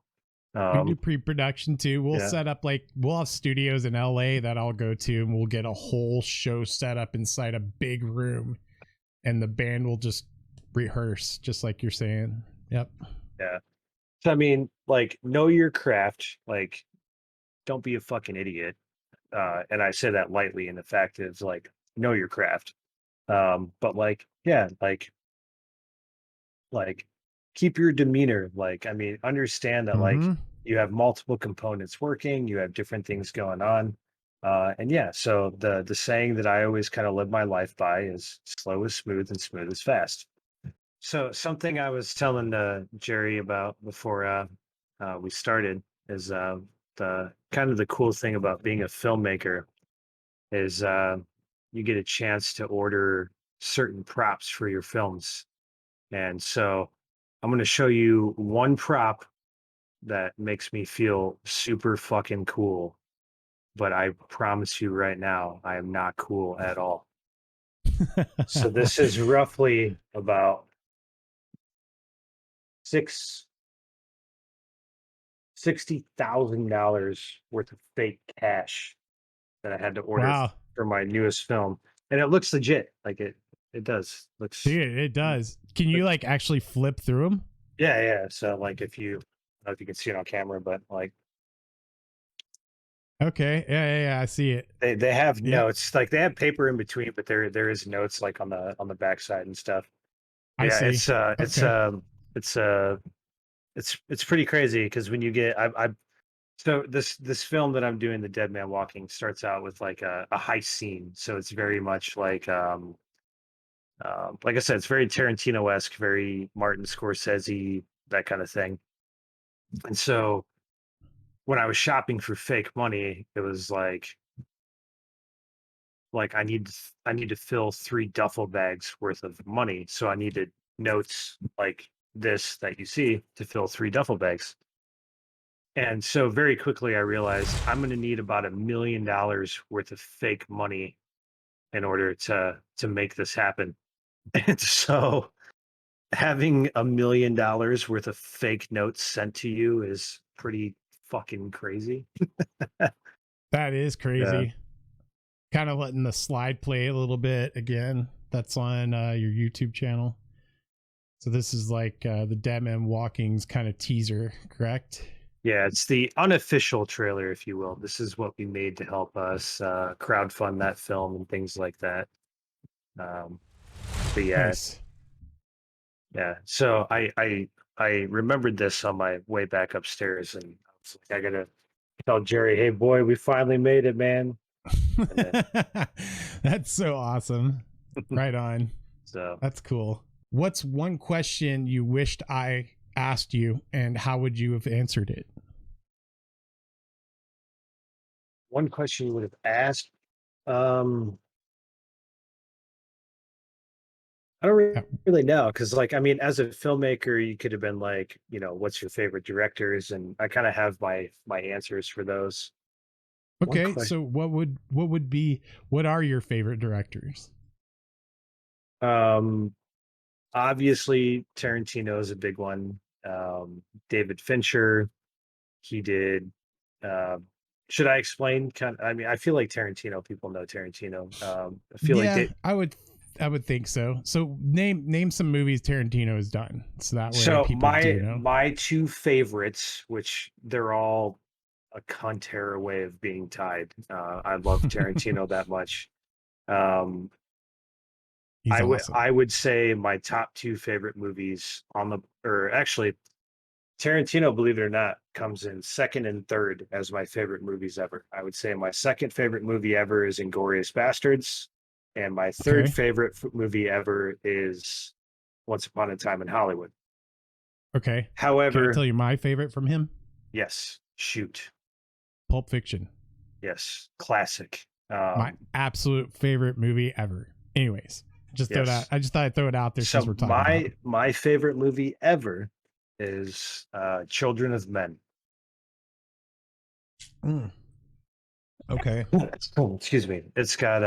We do um pre-production too. We'll yeah, set up like we'll have studios in LA that I'll go to and we'll get a whole show set up inside a big room and the band will just rehearse just like you're saying. Yep. yeah. So I mean, like know your craft, like don't be a fucking idiot. And I say that lightly, and the fact is like know your craft. But like yeah, like keep your demeanor, like I mean understand that like Mhm. you have multiple components working, you have different things going on. And yeah, so the saying that I always kind of live my life by is slow is smooth and smooth is fast. So something I was telling Jerry about before we started is the kind of the cool thing about being a filmmaker is you get a chance to order certain props for your films. And so I'm going to show you one prop that makes me feel super fucking cool. But I promise you right now, I am not cool at all. So this is roughly about six $60,000 worth of fake cash that I had to order Wow. for my newest film, and it looks legit. Like it does. Looks Dude, it does. Can you like actually flip through them? yeah, yeah. So like if you, I don't know if you can see it on camera, but like Okay. Yeah. I see it. they have Yep. notes, like they have paper in between, but there is notes like on the backside and stuff. I Yeah, see. Okay. it's it's pretty crazy because when you get I so this film that I'm doing, The Dead Man Walking, starts out with like a heist scene. So it's very much like I said, it's very Tarantino-esque, very Martin Scorsese, that kind of thing. And so when I was shopping for fake money, it was like I need to fill 3 duffel bags worth of money. So I needed notes like this that you see to fill 3 duffel bags. And so very quickly I realized I'm going to need about $1 million worth of fake money in order to make this happen. And so having $1 million worth of fake notes sent to you is pretty fucking crazy. That is Yeah. crazy. Kind of letting the slide play a little bit again. That's on your YouTube channel. So this is like the Dead Man Walking's kind of teaser, correct? Yeah, it's the unofficial trailer, if you will. This is what we made to help us crowdfund that film and things like that. Um, but yeah, Nice. yeah. So I remembered this on my way back upstairs, and I was like, I gotta tell Jerry, hey boy, we finally made it, man. And then That's so awesome. Right on. so That's cool. What's one question you wished I asked you and how would you have answered it? one question you would have asked. Um, I don't Yeah. really know because, like, I mean, as a filmmaker, you could have been like, you know, what's your favorite directors, and I kind of have my answers for those. One Okay, question. so what are your favorite directors? Um, Obviously, Tarantino is a big one. David Fincher, he did. Uh, should I explain? Kind I mean, I feel like Tarantino. People know Tarantino. I feel like Yeah, I would would think so. So name some movies Tarantino has done, so that way So people do know. my two favorites, which they're all a cunt hair way of being tied. I love Tarantino that much. Um, He's awesome. I would say my top two favorite movies on the, or actually Tarantino, believe it or not, comes in second and third as my favorite movies ever. I would say my second favorite movie ever is Inglorious Bastards, and my third Okay. favorite movie ever is Once Upon a Time in Hollywood. Okay. Can I However, tell you my favorite from him? yes, shoot, Pulp Fiction. yes, classic. My absolute favorite movie ever. Anyways, just throw that. Yes. I just thought I'd throw it out there since So we're talking about it. my favorite movie ever is Children of Men. Mm. Okay. Oh, excuse me. It's got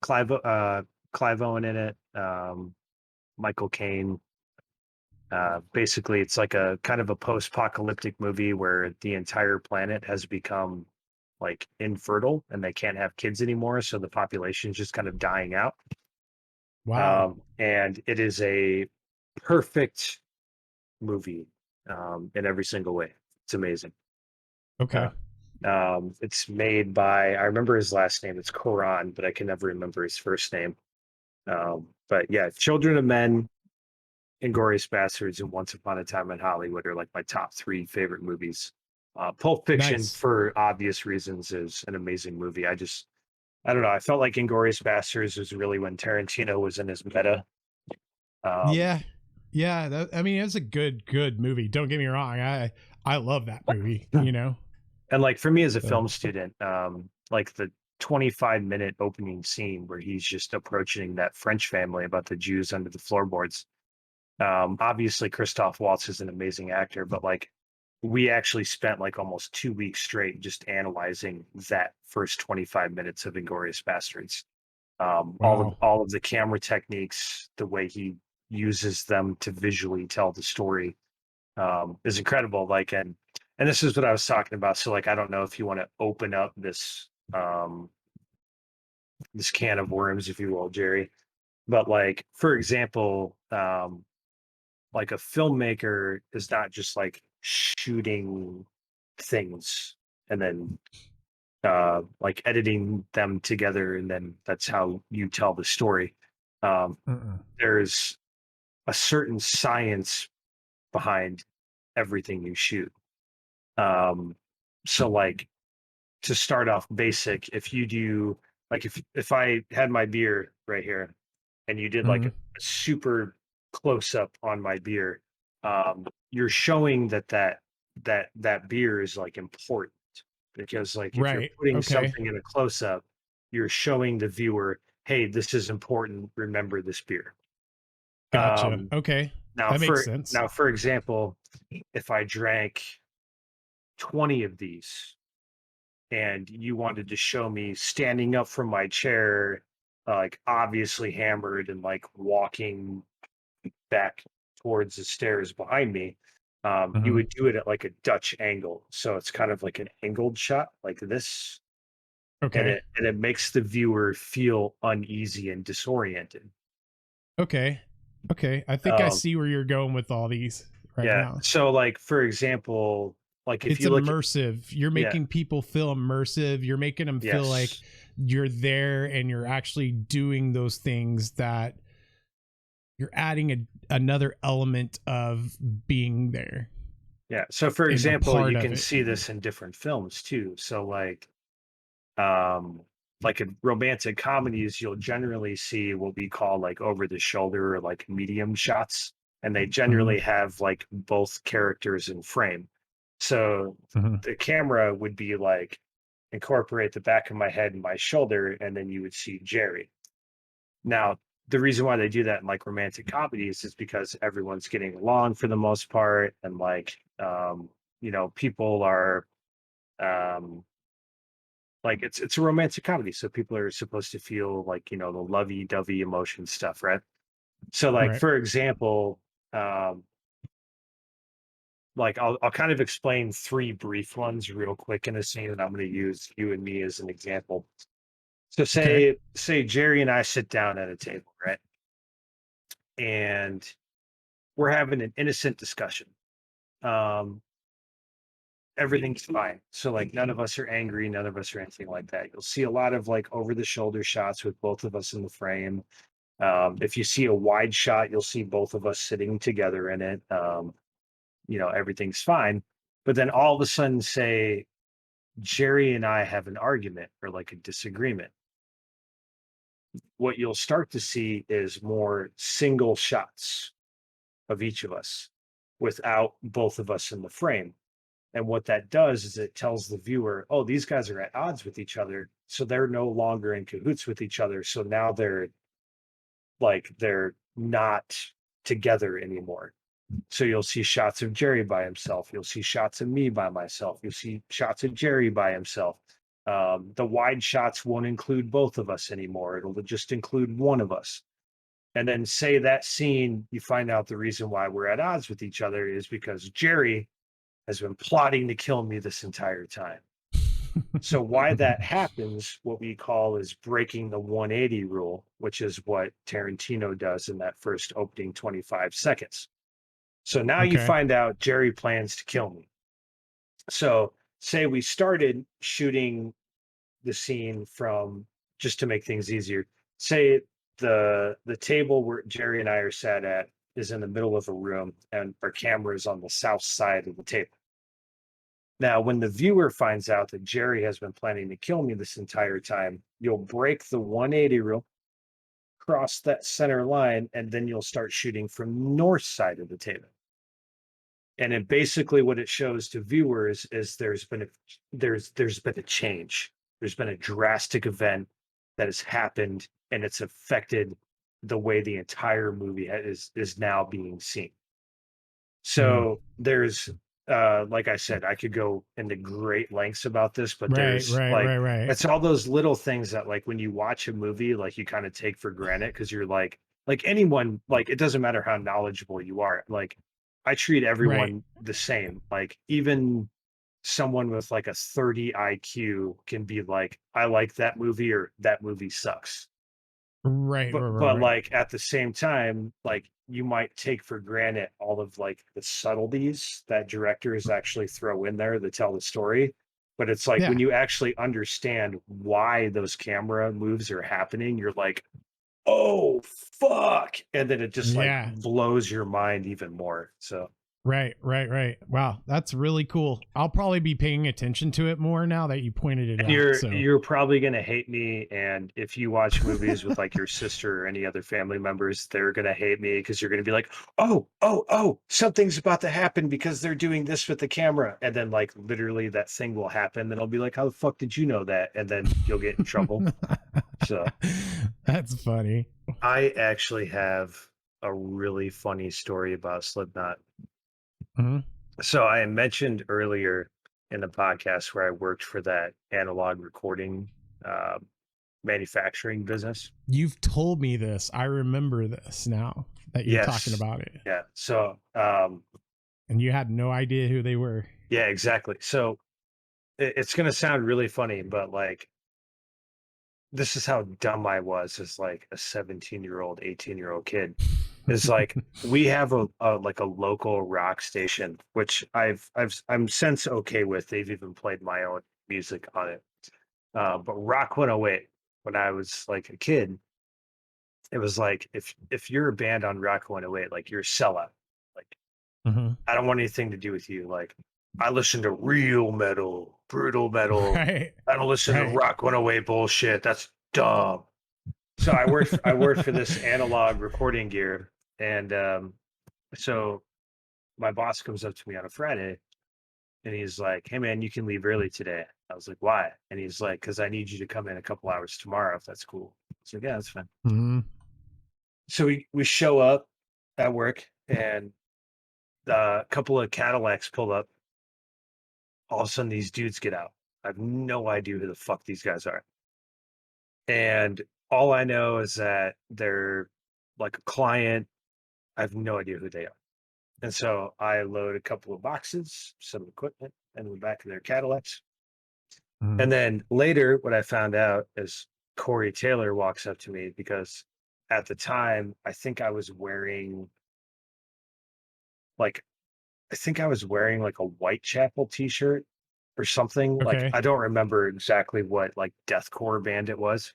Clive Clive Owen in it, Michael Caine. Basically, it's like a kind of a post-apocalyptic movie where the entire planet has become like infertile and they can't have kids anymore, so the population is just kind of dying out. Wow. And it is a perfect movie in every single way. It's amazing. Okay. Uh, it's made by, I remember his last name. It's Koran, but I can never remember his first name. But yeah, Children of Men, Inglorious Bastards, and Once Upon a Time in Hollywood are like my top three favorite movies. Pulp Fiction, Nice. for obvious reasons, is an amazing movie. I don't know. I felt like Inglorious Bastards was really when Tarantino was in his meta. Um, Yeah. Yeah. I mean, it's a good movie. Don't get me wrong. I love that movie. You know. and like for me as a So. film student, like the 25-minute opening scene where he's just approaching that French family about the Jews under the floorboards. Obviously, Christoph Waltz is an amazing actor, but like we actually spent like almost 2 weeks straight just analyzing that first 25 minutes of Inglorious Bastards. Wow. All of the camera techniques, the way he uses them to visually tell the story, is incredible. Like, and this is what I was talking about. So, like, I don't know if you want to open up this can of worms, if you will, Jerry. But like, for example, like a filmmaker is not just like shooting things and then like editing them together and then that's how you tell the story. Um, Mm-mm. there's a certain science behind everything you shoot. Um, so like to start off basic, if you do like if I had my beer right here and you did like Mm-hmm. a super close up on my beer, you're showing that beer is like important because like if you're Right. putting Okay. something in a close up, you're showing the viewer, hey, this is important. Remember this beer. Gotcha. Um, Okay. That makes sense. now for example, if I drank 20 of these and you wanted to show me standing up from my chair, like obviously hammered and like walking back towards the stairs behind me, you Mm-hmm. would do it at like a Dutch angle. So it's kind of like an angled shot like this. Okay. And it makes the viewer feel uneasy and disoriented. Okay. Okay. I think I Um, see where you're going with all these right yeah. now. So like for example, like if It's you look at, immersive. You're yeah, making people feel immersive. You're making them feel like yes. you're there and you're actually doing those things that you're adding another element of being there Yeah. So for in a example, part you of can it. see this in different films too. So um like in romantic comedies, you'll generally see what we call like over the shoulder or like medium shots. And they Mm-hmm. generally have like both characters in frame. So Mm-hmm. the camera would be like incorporate the back of my head and my shoulder, and then you would see Jerry. Now, the reason why they do that in like romantic comedies is because everyone's getting along for the most part, and like people are um like it's a romantic comedy, so people are supposed to feel like, the lovey-dovey emotion stuff, right? So like Right. for example, um like I'll kind of explain three brief ones real quick in a scene, and I'm going to use you and me as an example. So Okay. say Jerry and I sit down at a table, right? And we're having an innocent discussion. Um, Everything's fine. So like none of us are angry, none of us are anything like that. You'll see a lot of like over the shoulder shots with both of us in the frame. If you see a wide shot, you'll see both of us sitting together in it. Everything's fine. But then all of a sudden, say Jerry and I have an argument or like a disagreement. What you'll start to see is more single shots of each of us without both of us in the frame. And what that does is it tells the viewer, oh, these guys are at odds with each other. So they're no longer in cahoots with each other. So now they're not together anymore. So you'll see shots of Jerry by himself. You'll see shots of me by myself. You'll see shots of Jerry by himself. The wide shots won't include both of us anymore. It'll just include one of us. And then say that scene, you find out the reason why we're at odds with each other is because Jerry has been plotting to kill me this entire time. So why that happens, what we call is breaking the 180 rule, which is what Tarantino does in that first opening 25 seconds. So now you Okay. find out Jerry plans to kill me. So say we started shooting the scene from, just to make things easier, say the table where Jerry and I are sat at is in the middle of a room and our camera is on the south side of the table. Now, when the viewer finds out that Jerry has been planning to kill me this entire time, you'll break the 180 rule, cross that center line, and then you'll start shooting from north side of the table. And it basically what it shows to viewers is there's been a change. There's been a drastic event that has happened, and it's affected the way the entire movie is now being seen. Mm. So there's like I said, I could go into great lengths about this, but Right, there's right, like right, right. it's all those little things that like when you watch a movie, like you kind of take for granted because you're like anyone, like it doesn't matter how knowledgeable you are. Like I treat Right. everyone the same. Like even someone with like a 30 IQ can be like, I like that movie or that movie sucks. Right, right, right, But right. like at the same time, like you might take for granted all of like the subtleties that directors actually throw in there to tell the story. But it's like when Yeah. you actually understand why those camera moves are happening, you're like, oh fuck. And then it just like Yeah. blows your mind even more. So Right, right, right. Wow, that's really cool. I'll probably be paying attention to it more now that you pointed it and out. you're So, you're probably gonna hate me, and if you watch movies with like your sister or any other family members, they're gonna hate me because you're gonna be like, oh, something's about to happen because they're doing this with the camera, and then like literally that thing will happen, and I'll be like, how the fuck did you know that? And then you'll get in trouble. So that's funny. I actually have a really funny story about Slipknot. Mhm. So I mentioned earlier in the podcast where I worked for that analog recording uh, manufacturing business. You've told me this. I remember this now that you're talking Yes. about it. Yeah. So, And you had no idea who they were. yeah, exactly. So it's going to sound really funny, but like, this is how dumb I was as like a 17-year-old, 18-year-old kid. Is like we have a like a local rock station, which I'm since okay with. They've even played my own music on it. But Rock 108, when I was like a kid, it was like if you're a band on Rock 108, like you're a sellout. Like Mhm. I don't want anything to do with you. Like I listen to real metal, brutal metal. Right. I don't listen to Right. Rock 108 bullshit. That's dumb. So I worked for this analog recording gear, and so my boss comes up to me on a Friday, and he's like, "Hey man, you can leave early today." I was like, "Why?" And he's like, "Because I need you to come in a couple hours tomorrow, if that's cool." I was like, "Yeah, that's fine." Mhm. So we show up at work, and a couple of Cadillacs pull up. All of a sudden, these dudes get out. I have no idea who the fuck these guys are. And all I know is that they're like a client. I have no idea who they are. And so I load a couple of boxes, some equipment, in the back of their Cadillacs. Mhm. And then later, what I found out is Corey Taylor walks up to me because at the time I think I was wearing like like a Whitechapel t-shirt or something. Like Okay. I don't remember exactly what like deathcore band it was.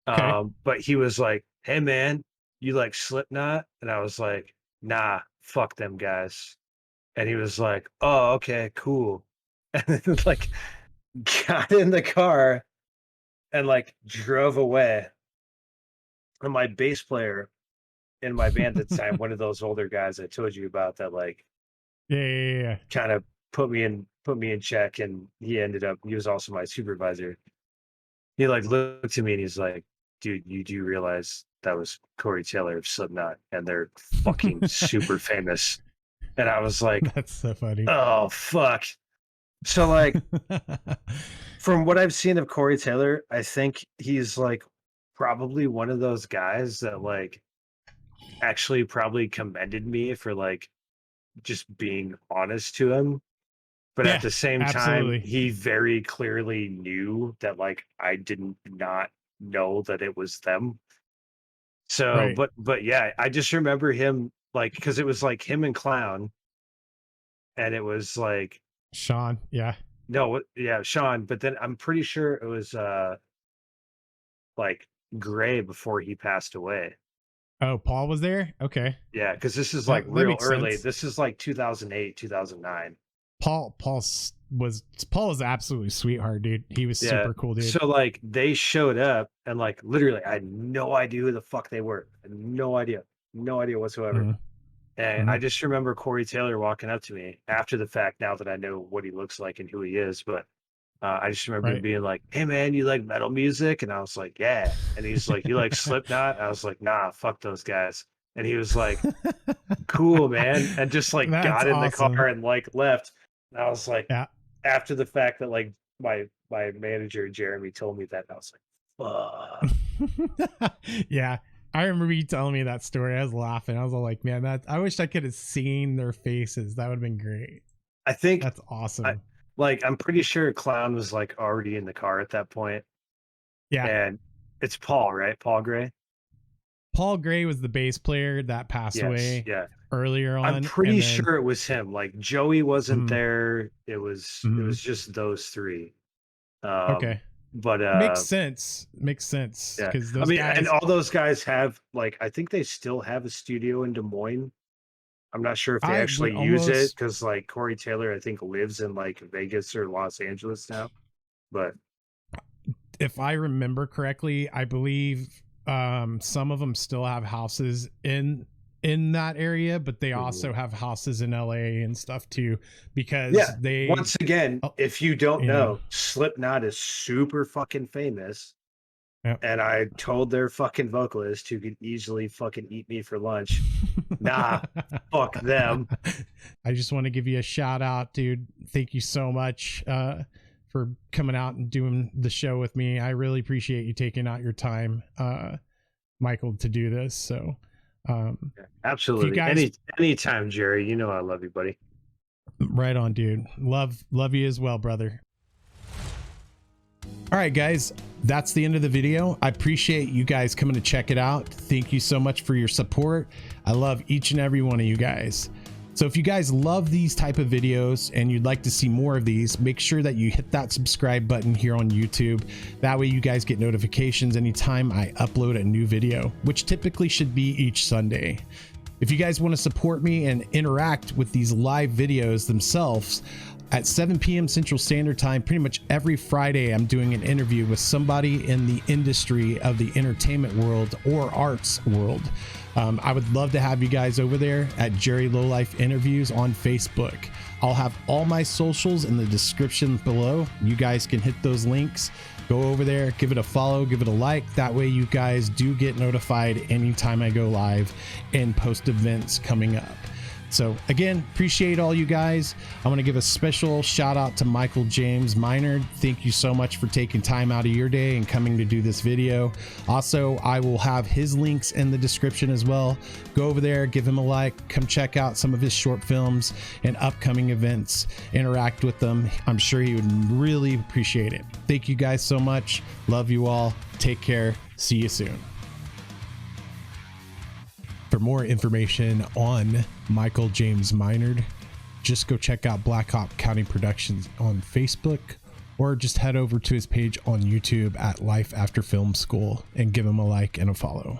Okay. But he was like, "Hey man, you like Slipknot?" And I was like, "Nah, fuck them guys." And he was like, "Oh, okay, cool." And then like got in the car and like drove away. And my bass player in my band at the time, one of those older guys I told you about that like Yeah, yeah, yeah. kind of put me in check, and he was also my supervisor. He like looked at me and he's like, "Dude, you do realize that was Corey Taylor of Slipknot and they're fucking super famous." And I was like, That's so funny. "Oh fuck." So like from what I've seen of Corey Taylor, I think he's like probably one of those guys that like actually probably commended me for like just being honest to him. But at Yeah, the same time, absolutely. he very clearly knew that like I didn't not know that it was them. So, Right. but yeah, I just remember him like because it was like him and Clown, and it was like Sean. Yeah. no, yeah, Sean. But then I'm pretty sure it was like Gray before he passed away. Oh, Paul was there? Okay. Yeah, because this is like That real makes early. sense. This is like 2008, 2009. Paul was absolutely sweetheart, dude. He was Yeah. super cool, dude. So like they showed up and like literally I had no idea who the fuck they were. I had no idea. No idea whatsoever. Mhm, And I mhm. just remember Corey Taylor walking up to me after the fact now that I know what he looks like and who he is. But I just remember him Right. being like, "Hey man, you like metal music?" And I was like, "Yeah." And he's like, "You like Slipknot?" I was like, "Nah, fuck those guys." And he was like, "Cool, man." And just like That's got in the car awesome. and like left. And I was like, Yeah. after the fact that like my manager Jeremy told me that, I was like, "Fuck." Yeah. I remember you telling me that story. I was laughing. I was all like, man, I wish I could have seen their faces. That would have been great. I think That's I awesome. like I'm pretty sure Clown was like already in the car at that point, Yeah. and it's Paul, right? Paul Gray. Paul Gray was the bass player that passed Yes, away yeah. earlier I'm on. And pretty then, sure it was him. Like Joey wasn't mhm, there. It mhm. was just those three. Um, Okay. but Makes sense. Makes sense. yeah. Because I those mean, and guys, all those guys have like I think they still have a studio in Des Moines. I'm not sure if they I would actually use it almost, because like Corey Taylor, I think lives in like Vegas or Los Angeles now. But if I remember correctly, I believe some of them still have houses in that area, but they mhm. also have houses in LA and stuff too, because Yeah, they, once again, oh, if you don't yeah, know, Slipknot is super fucking famous. yeah. And I told their fucking vocalist who could easily fucking eat me for lunch, nah, fuck them. I just want to give you a shout out, dude. Thank you so much for coming out and doing the show with me. I really appreciate you taking out your time, Michael, to do this. So, um, if you Absolutely. guys, Anytime, Jerry. You know I love you, buddy. right on, dude. Love you as well, brother. All right, guys, that's the end of the video. I appreciate you guys coming to check it out. Thank you so much for your support. I love each and every one of you guys. So if you guys love these type of videos and you'd like to see more of these, make sure that you hit that subscribe button here on YouTube. That way you guys get notifications anytime I upload a new video, which typically should be each Sunday. If you guys want to support me and interact with these live videos themselves, at 7 p.m. Central Standard Time, pretty much every Friday, I'm doing an interview with somebody in the industry of the entertainment world or arts world. I would love to have you guys over there at Jerry Lowlife Interviews on Facebook. I'll have all my socials in the description below. You guys can hit those links. Go over there, give it a follow, give it a like. That way you guys do get notified anytime I go live and post events coming up. So again, appreciate all you guys. I want to give a special shout out to Michael James Minard. Thank you so much for taking time out of your day and coming to do this video. Also, I will have his links in the description as well. Go over there, give him a like, come check out some of his short films and upcoming events. Interact with them. I'm sure he would really appreciate it. Thank you guys so much. Love you all. Take care. See you soon. For more information on Michael James Minard, just go check out Black Hawk County Productions on Facebook, or just head over to his page on YouTube at Life After Film School and give him a like and a follow.